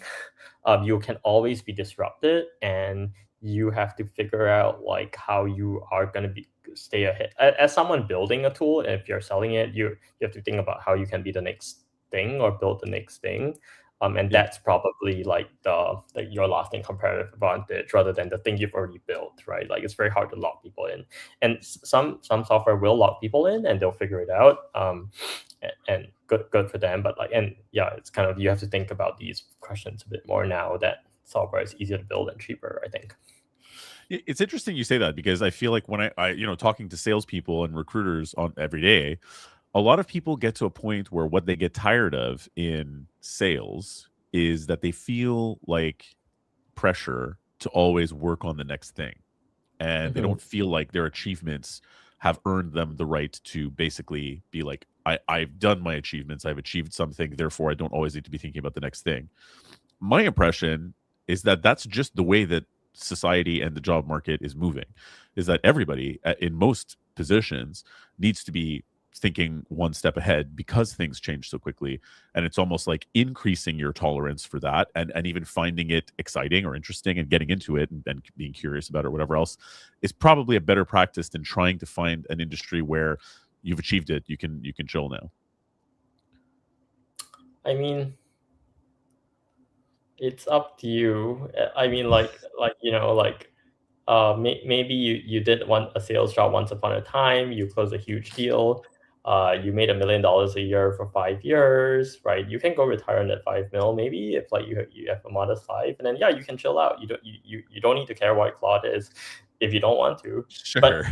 B: You can always be disrupted, and you have to figure out like how you are going to be stay ahead. As someone building a tool, and if you're selling it, you have to think about how you can be the next thing or build the next thing. And
A: Yeah.
B: that's probably like your lasting competitive advantage rather than the thing you've already built, right? Like it's very hard to lock people in, and some software will lock people in, and they'll figure it out. And good for them. But like, and yeah, it's kind of you have to think about these questions a bit more now that software is easier to build and cheaper, I think.
A: It's interesting you say that because I feel like when I talking to salespeople and recruiters on every day, a lot of people get to a point where what they get tired of in sales is that they feel like pressure to always work on the next thing. And they
B: Mhm.
A: don't feel like their achievements have earned them the right to basically be like, I've done my achievements, I've achieved something, therefore I don't always need to be thinking about the next thing. My impression is that that's just the way that society and the job market is moving, is that everybody in most positions needs to be thinking one step ahead because things change so quickly, and it's almost like increasing your tolerance for that, and even finding it exciting or interesting and getting into it, and being curious about it or whatever else is probably a better practice than trying to find an industry where you've achieved it, you can chill now.
B: I mean, it's up to you. I mean, maybe you did a sales job once upon a time. You closed a huge deal. You made $1 million a year for 5 years, right? You can go retire on that 5 mil, maybe if like you have a modest life, and then yeah, you can chill out. You don't need to care what Claude is if you don't want to.
A: Sure.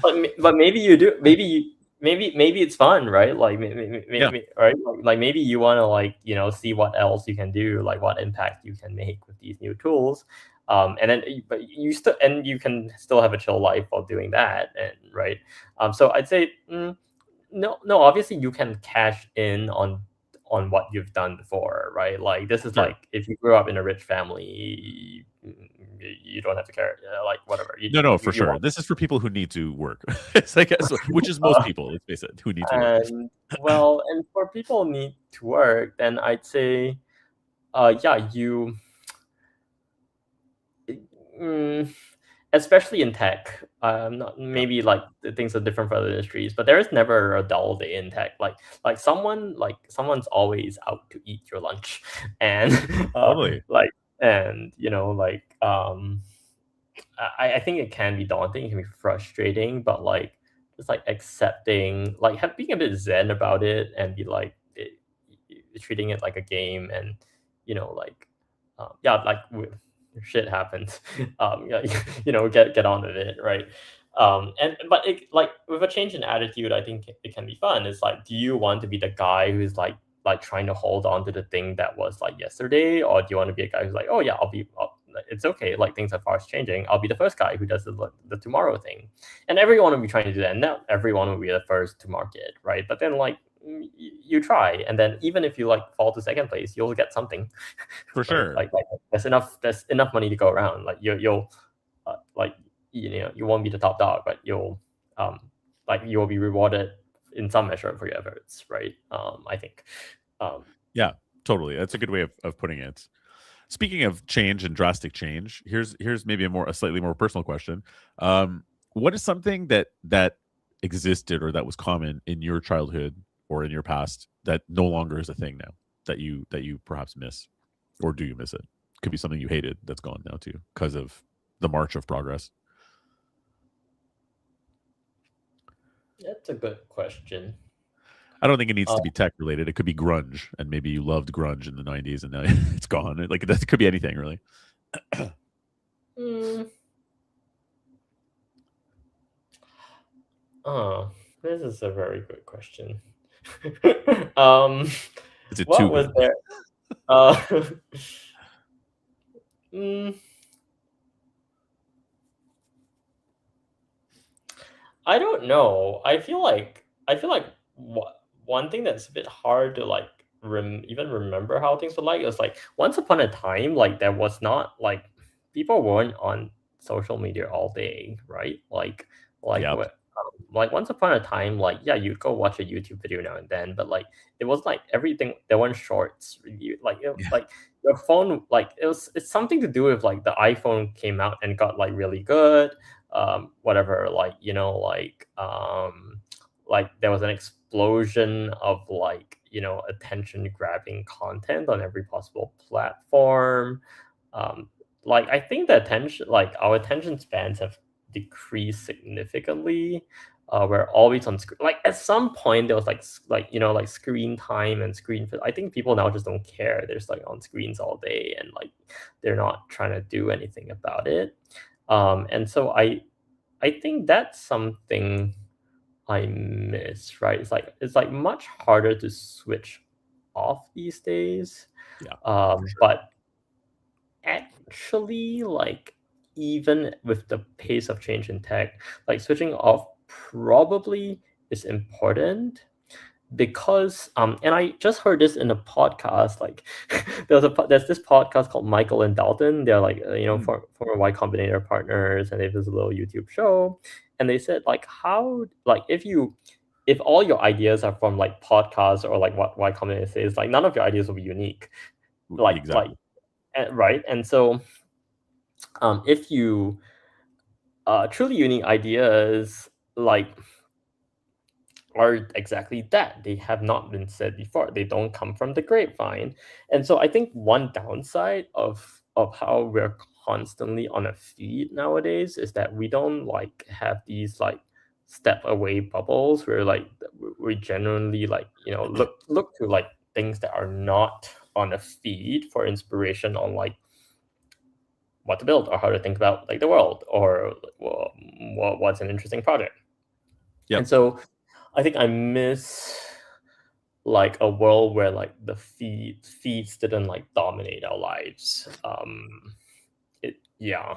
B: But but maybe you do. Maybe it's fun, right? Like
A: Yeah.
B: maybe right. Like maybe you want to see what else you can do, like what impact you can make with these new tools. And then but you can still have a chill life while doing that, and right. So I'd say no. Obviously, you can cash in on what you've done before, right? Like this is
A: Sure.
B: like if you grew up in a rich family, you don't have to care, like whatever
A: No, for
B: you
A: sure.
B: want.
A: This is for people who need to work. It's like, which is most people, let's face it, who need to work.
B: And well, and for people who need to work, then I'd say, yeah, mm, especially in tech, not,
A: Yeah,
B: maybe like the things are different for other industries, but there is never a dull day in tech. Someone's always out to eat your lunch, and
A: totally.
B: and I think it can be daunting, it can be frustrating, but like just like accepting, like being a bit zen about it, and be like treating it like a game, and like yeah, like shit happens, yeah, get on with it, right? And but it, like with a change in attitude, I think it can be fun. It's like, do you want to be the guy who's like trying to hold on to the thing that was like yesterday, or do you want to be a guy who's like, oh yeah, it's okay, like things are fast changing. I'll be the first guy who does the tomorrow thing, and everyone will be trying to do that. And not everyone will be the first to market, right? But then like you try, and then even if you like fall to second place, you'll get something,
A: For
B: right?
A: sure.
B: Like there's enough money to go around. Like you'll like you won't be the top dog, but um you will be rewarded in some measure for your efforts, right? I think. Um,
A: Yeah, totally. That's a good way of putting it. Speaking of change and drastic change, here's maybe a slightly more personal question. What is something that existed or that was common in your childhood or in your past that no longer is a thing now that you perhaps miss, or do you miss it? Could be something you hated that's gone now too because of the march of progress.
B: that's a good question.
A: I don't think it needs
B: Uh,
A: to be tech related. It could be grunge, and maybe you loved grunge in the '90s, and now it's gone. Like that could be anything, really.
B: mm, oh, this is a very good question. um,
A: Is it too
B: what was
A: good?
B: there? Uh, mm, I don't know. I feel like one thing that's a bit hard to like even remember how things were like is like once upon a time, like there was not like people weren't on social media all day, right? Like
A: Yep.
B: what like once upon a time, like yeah, you'd go watch a YouTube video now and then, but like it was like everything there weren't shorts.
A: Yeah.
B: Like your phone, like it's something to do with like the iPhone came out and got like really good, whatever, like there was an explosion of like attention grabbing content on every possible platform. um like I think the attention like our attention spans have decreased significantly. We're always on screen. Like at some point there was like screen time and I think people now just don't care. They're just like on screens all day, and like they're not trying to do anything about it. And so I think that's something I miss, right? It's like much harder to switch off these days.
A: Yeah. For sure.
B: But actually, like even with the pace of change in tech, like switching off probably is important because and I just heard this in a podcast. Like there's this podcast called Michael and Dalton. They're like
A: Mm.
B: former Y Combinator partners, and they have this little YouTube show. And they said like how like if all your ideas are from like podcasts or like what Y Combinator says, like none of your ideas will be unique. Like
A: Exactly.
B: right. And so if you truly unique ideas like are exactly that. They have not been said before. They don't come from the grapevine. And so I think one downside of how we're constantly on a feed nowadays is that we don't like have these like step away bubbles where like we genuinely like look to like things that are not on a feed for inspiration on like what to build or how to think about like the world or what's an interesting project. And
A: Yep.
B: so I think I miss like a world where like the feeds didn't like dominate our lives. It yeah.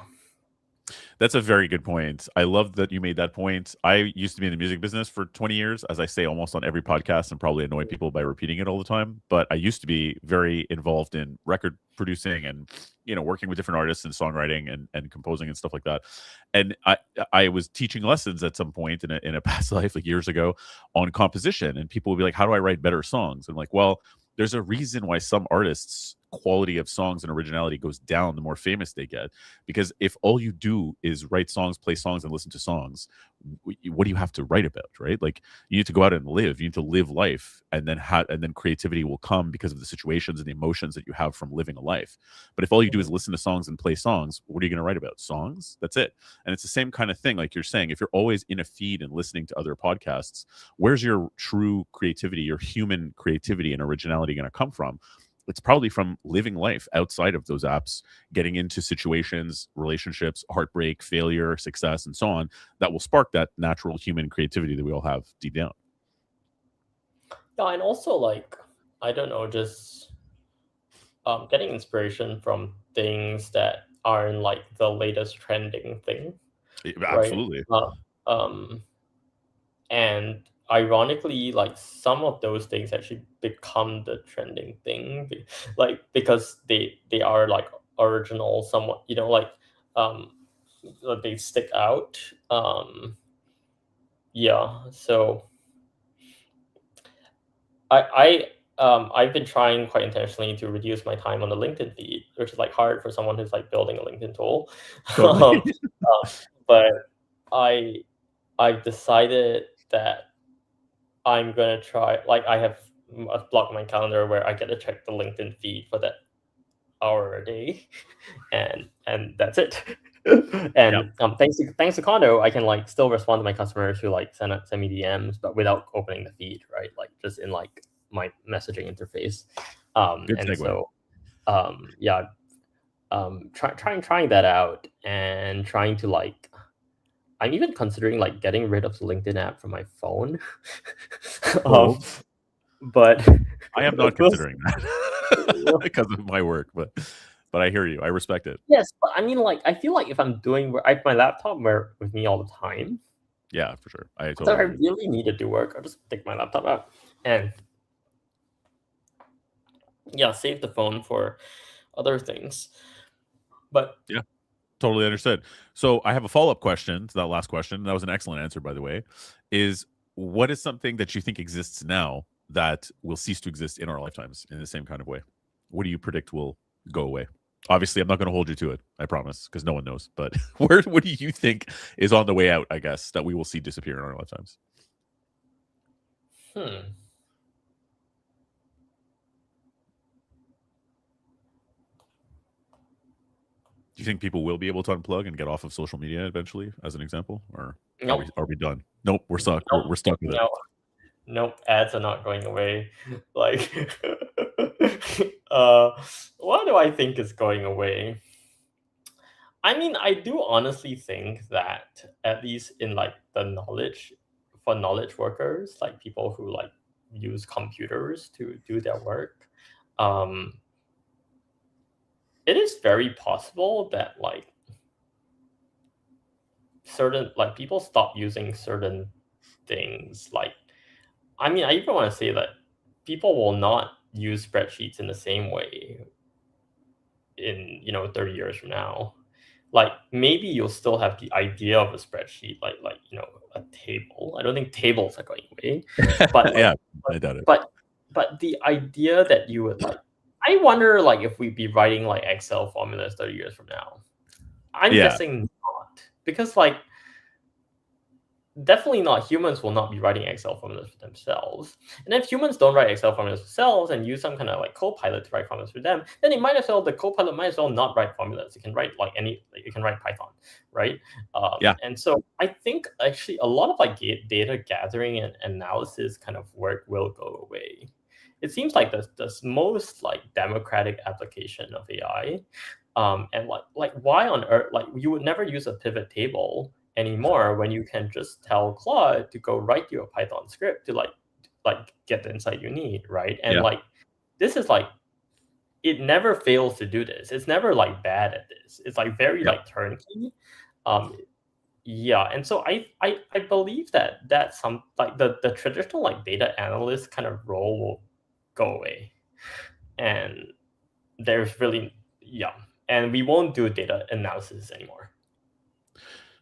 A: That's a very good point. I love that you made that point. I used to be in the music business for 20 years, as I say almost on every podcast, and probably annoy people by repeating it all the time. But I used to be very involved in record producing and working with different artists and songwriting and composing and stuff like that. And I was teaching lessons at some point in a past life, like years ago, on composition. And people would be like, "How do I write better songs?" And I'm like, well, there's a reason why some artists' quality of songs and originality goes down the more famous they get, because if all you do is write songs, play songs, and listen to songs, what do you have to write about, right? Like you need to go out and live. You need to live life, and then creativity will come because of the situations and the emotions that you have from living a life. But if all you do is
B: Mhm.
A: listen to songs and play songs, what are you going to write about? Songs. That's it. And it's the same kind of thing. Like you're saying, if you're always in a feed and listening to other podcasts, where's your true creativity, your human creativity and originality going to come from? It's probably from living life outside of those apps, getting into situations, relationships, heartbreak, failure, success, and so on, that will spark that natural human creativity that we all have deep down.
B: Yeah, and also like I don't know, just getting inspiration from things that aren't like the latest trending thing, right?
A: Absolutely.
B: Um, and ironically, like some of those things actually become the trending thing, like because they are like original, somewhat, like um, they stick out. Yeah, so I've been trying quite intentionally to reduce my time on the LinkedIn feed, which is like hard for someone who's like building a LinkedIn tool.
A: Totally.
B: But I I've decided that I'm gonna try. Like I have a block on my calendar where I get to check the LinkedIn feed for that hour a day, and that's it.
A: Yeah.
B: And thanks to Kondo, I can like still respond to my customers who like send me DMs, but without opening the feed, right? Like just in like my messaging interface.
A: Good
B: And
A: segue.
B: so yeah, trying that out and trying to like I'm even considering like getting rid of the LinkedIn app from my phone. um,
A: Bold.
B: but
A: I am not
B: we'll
A: considering that because of my work, but I hear you. I respect it.
B: yes, but I mean, like, I feel like if I'm doing I have my laptop with me all the time,
A: Yeah, for sure. I
B: so
A: totally
B: I
A: agree.
B: really need to do work, I'll just take my laptop out and yeah, save the phone for other things. But
A: Yeah, totally understood. So I have a follow-up question to that last question. That was an excellent answer, by the way. Is what is something that you think exists now that will cease to exist in our lifetimes in the same kind of way? What do you predict will go away? Obviously, I'm not going to hold you to it. I promise, because no one knows. But what do you think is on the way out? I guess that we will see disappear in our lifetimes.
B: hmm,
A: Do you think people will be able to unplug and get off of social media eventually, as an example, or
B: nope,
A: are we done? Nope, we're stuck.
B: nope,
A: We're stuck with it.
B: no, nope. Ads are not going away. Like, uh, what do I think is going away? I mean, I do honestly think that at least in like the knowledge for knowledge workers, like people who like use computers to do their work, um, it is very possible that like certain like people stop using certain things. Like, I mean, I even want to say that people will not use spreadsheets in the same way in 30 years from now. Like maybe you'll still have the idea of a spreadsheet, like a table. I don't think tables are going away, but like
A: Yeah,
B: but
A: I doubt it.
B: but but the idea that you would like, I wonder like if we'd be writing like Excel formulas 30 years from now. I'm
A: Yeah,
B: guessing not, because like definitely not, humans will not be writing Excel formulas for themselves. And if humans don't write Excel formulas themselves and use some kind of like copilot to write formulas for them, then the copilot might as well not write formulas. It can write it can write Python, right?
A: yeah,
B: And so I think actually a lot of like data gathering and analysis kind of work will go away. It seems like the most like democratic application of AI. And like why on earth, like you would never use a pivot table anymore when you can just tell Claude to go write you a Python script to like get the insight you need, right? And
A: yeah,
B: like this is like it never fails to do this. It's never like bad at this. It's like very
A: yeah.
B: like turnkey. Um yeah, and so I believe that some like the traditional like data analyst kind of role will go away. And there's really yeah, and we won't do data analysis anymore.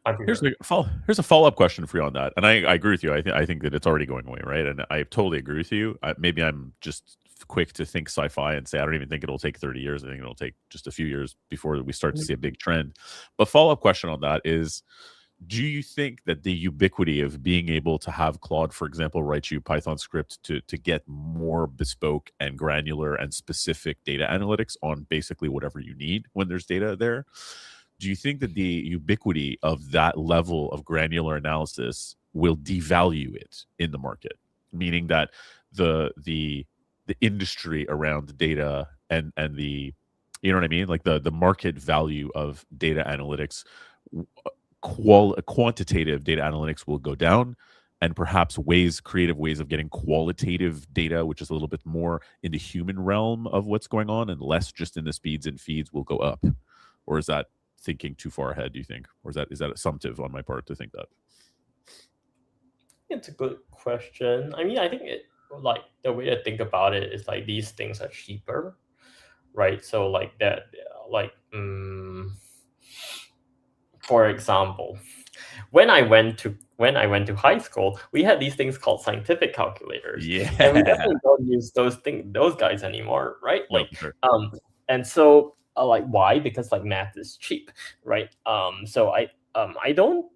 B: I'm pretty sure.
A: Here's a follow-up question for you on that, and I agree with you. I think that it's already going away, right? And I totally agree with you. Maybe I'm just quick to think sci-fi and say I don't even think it'll take 30 years. I think it'll take just a few years before we start to see a big trend. But follow-up question on that is, do you think that the ubiquity of being able to have Claude, for example, write you Python script to get more bespoke and granular and specific data analytics on basically whatever you need when there's data there, do you think that the ubiquity of that level of granular analysis will devalue it in the market? Meaning that the the industry around data and the, you know what I mean, like the market value of data analytics, quantitative data analytics will go down, and perhaps creative ways of getting qualitative data, which is a little bit more in the human realm of what's going on and less just in the speeds and feeds, will go up. Or is that thinking too far ahead, do you think? Or is that assumptive on my part to think that?
B: It's a good question. I mean, I think like the way to think about it is like these things are cheaper, right? So like that, like for example, when I went to high school, we had these things called scientific calculators, and we
A: Yeah.
B: definitely don't use those guys anymore, right?
A: No,
B: Like,
A: for sure.
B: and so like why? Because like math is cheap, right? So I don't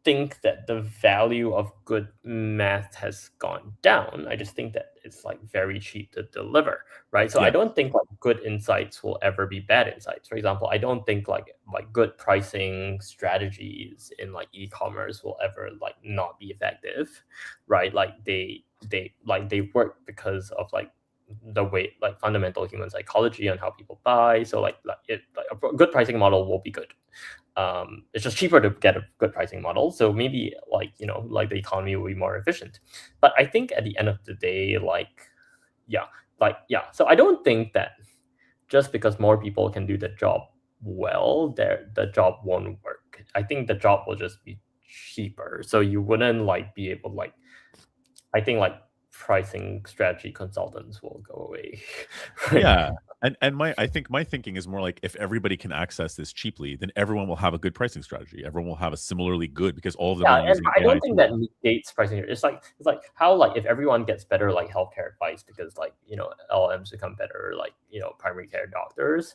B: think that the value of good math has gone down. I just think that it's like very cheap to deliver, right? So I
A: Yeah.
B: don't think like good insights will ever be bad insights. For example, I don't think like good pricing strategies in like e-commerce will ever like not be effective, right? Like they work because of like the way like fundamental human psychology on how people buy. So like a good pricing model will be good. It's just cheaper to get a good pricing model. So maybe like, like the economy will be more efficient. But I think at the end of the day, yeah. So I don't think that just because more people can do the job well, the job won't work. I think the job will just be cheaper. So you wouldn't like be able like, I think like pricing strategy consultants will go away. Right.
A: Yeah. And I think my thinking is more like, if everybody can access this cheaply, then everyone will have a good pricing strategy. Everyone will have a similarly good, because all of them are
B: Yeah, and
A: using
B: I
A: AI
B: don't think
A: tools.
B: that negates pricing. It's like how like if everyone gets better like healthcare advice because like LLMs become better like primary care doctors,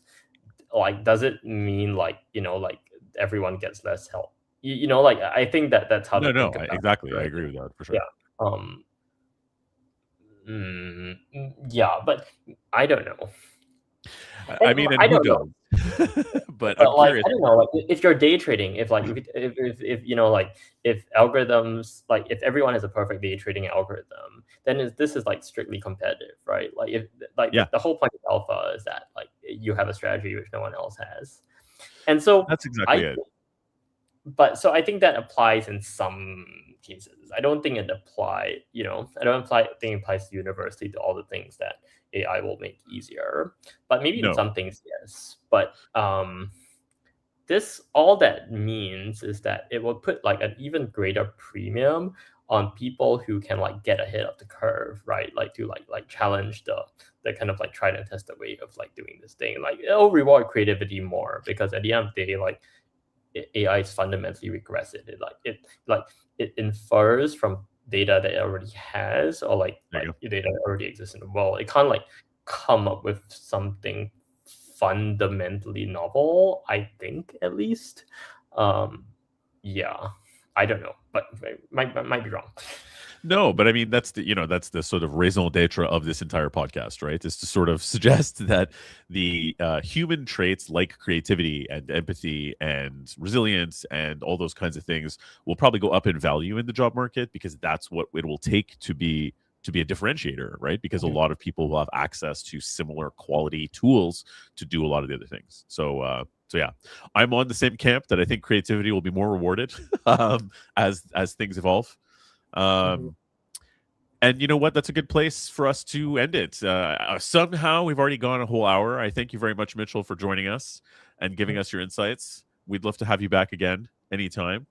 B: like does it mean like like everyone gets less help? Like I think that that's how to
A: No,
B: think
A: no,
B: about
A: exactly.
B: it,
A: I
B: right?
A: agree with that for
B: Yeah.
A: sure.
B: Um. Yeah, but I don't know. And
A: I mean, and
B: I
A: who
B: don't know.
A: does? But I'm
B: But like
A: curious.
B: I don't know, like if you're day trading, if like if like if algorithms like if everyone has a perfect day trading algorithm, then this is like strictly competitive, right? Like if like
A: Yeah,
B: the whole point of alpha is that like you have a strategy which no one else has, and so
A: that's exactly
B: I
A: it.
B: so I think that applies in some cases. I don't think it think it applies universally to all the things that AI will make easier. But maybe in
A: No.
B: some things, yes. But this all that means is that it will put like an even greater premium on people who can like get ahead of the curve, right? Like to like challenge the kind of like tried and tested way of like doing this thing. Like it'll reward creativity more because at the end of the day, like AI is fundamentally regressive. It infers from data that it already has, or
A: There you go.
B: data that already exists in the world. It can't like come up with something fundamentally novel. I think at least. Yeah, I don't know, but might be wrong.
A: No, but I mean, that's the sort of raison d'être of this entire podcast, right? Is to sort of suggest that the human traits like creativity and empathy and resilience and all those kinds of things will probably go up in value in the job market, because that's what it will take to be a differentiator, right? Because a lot of people will have access to similar quality tools to do a lot of the other things. So yeah, I'm on the same camp that I think creativity will be more rewarded as things evolve.
B: Mhm.
A: Um, and you know what? That's a good place for us to end it. Somehow we've already gone a whole hour. I thank you very much, Mitchell, for joining us and giving us your insights. We'd love to have you back again anytime.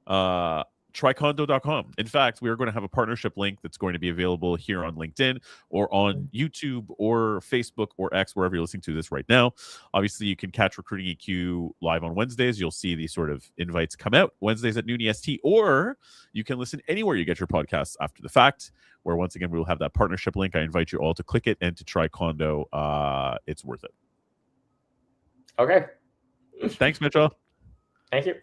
A: Uh, trycondo.com. In fact, we are going to have a partnership link that's going to be available here on LinkedIn or on YouTube or Facebook or X, wherever you're listening to this right now. Obviously, you can catch Recruiting EQ live on Wednesdays. You'll see these sort of invites come out Wednesdays at noon EST, or you can listen anywhere you get your podcasts after the fact, where once again, we will have that partnership link. I invite you all to click it and to try Kondo. It's worth it.
B: Okay.
A: Thanks, Mitchell.
B: Thank you.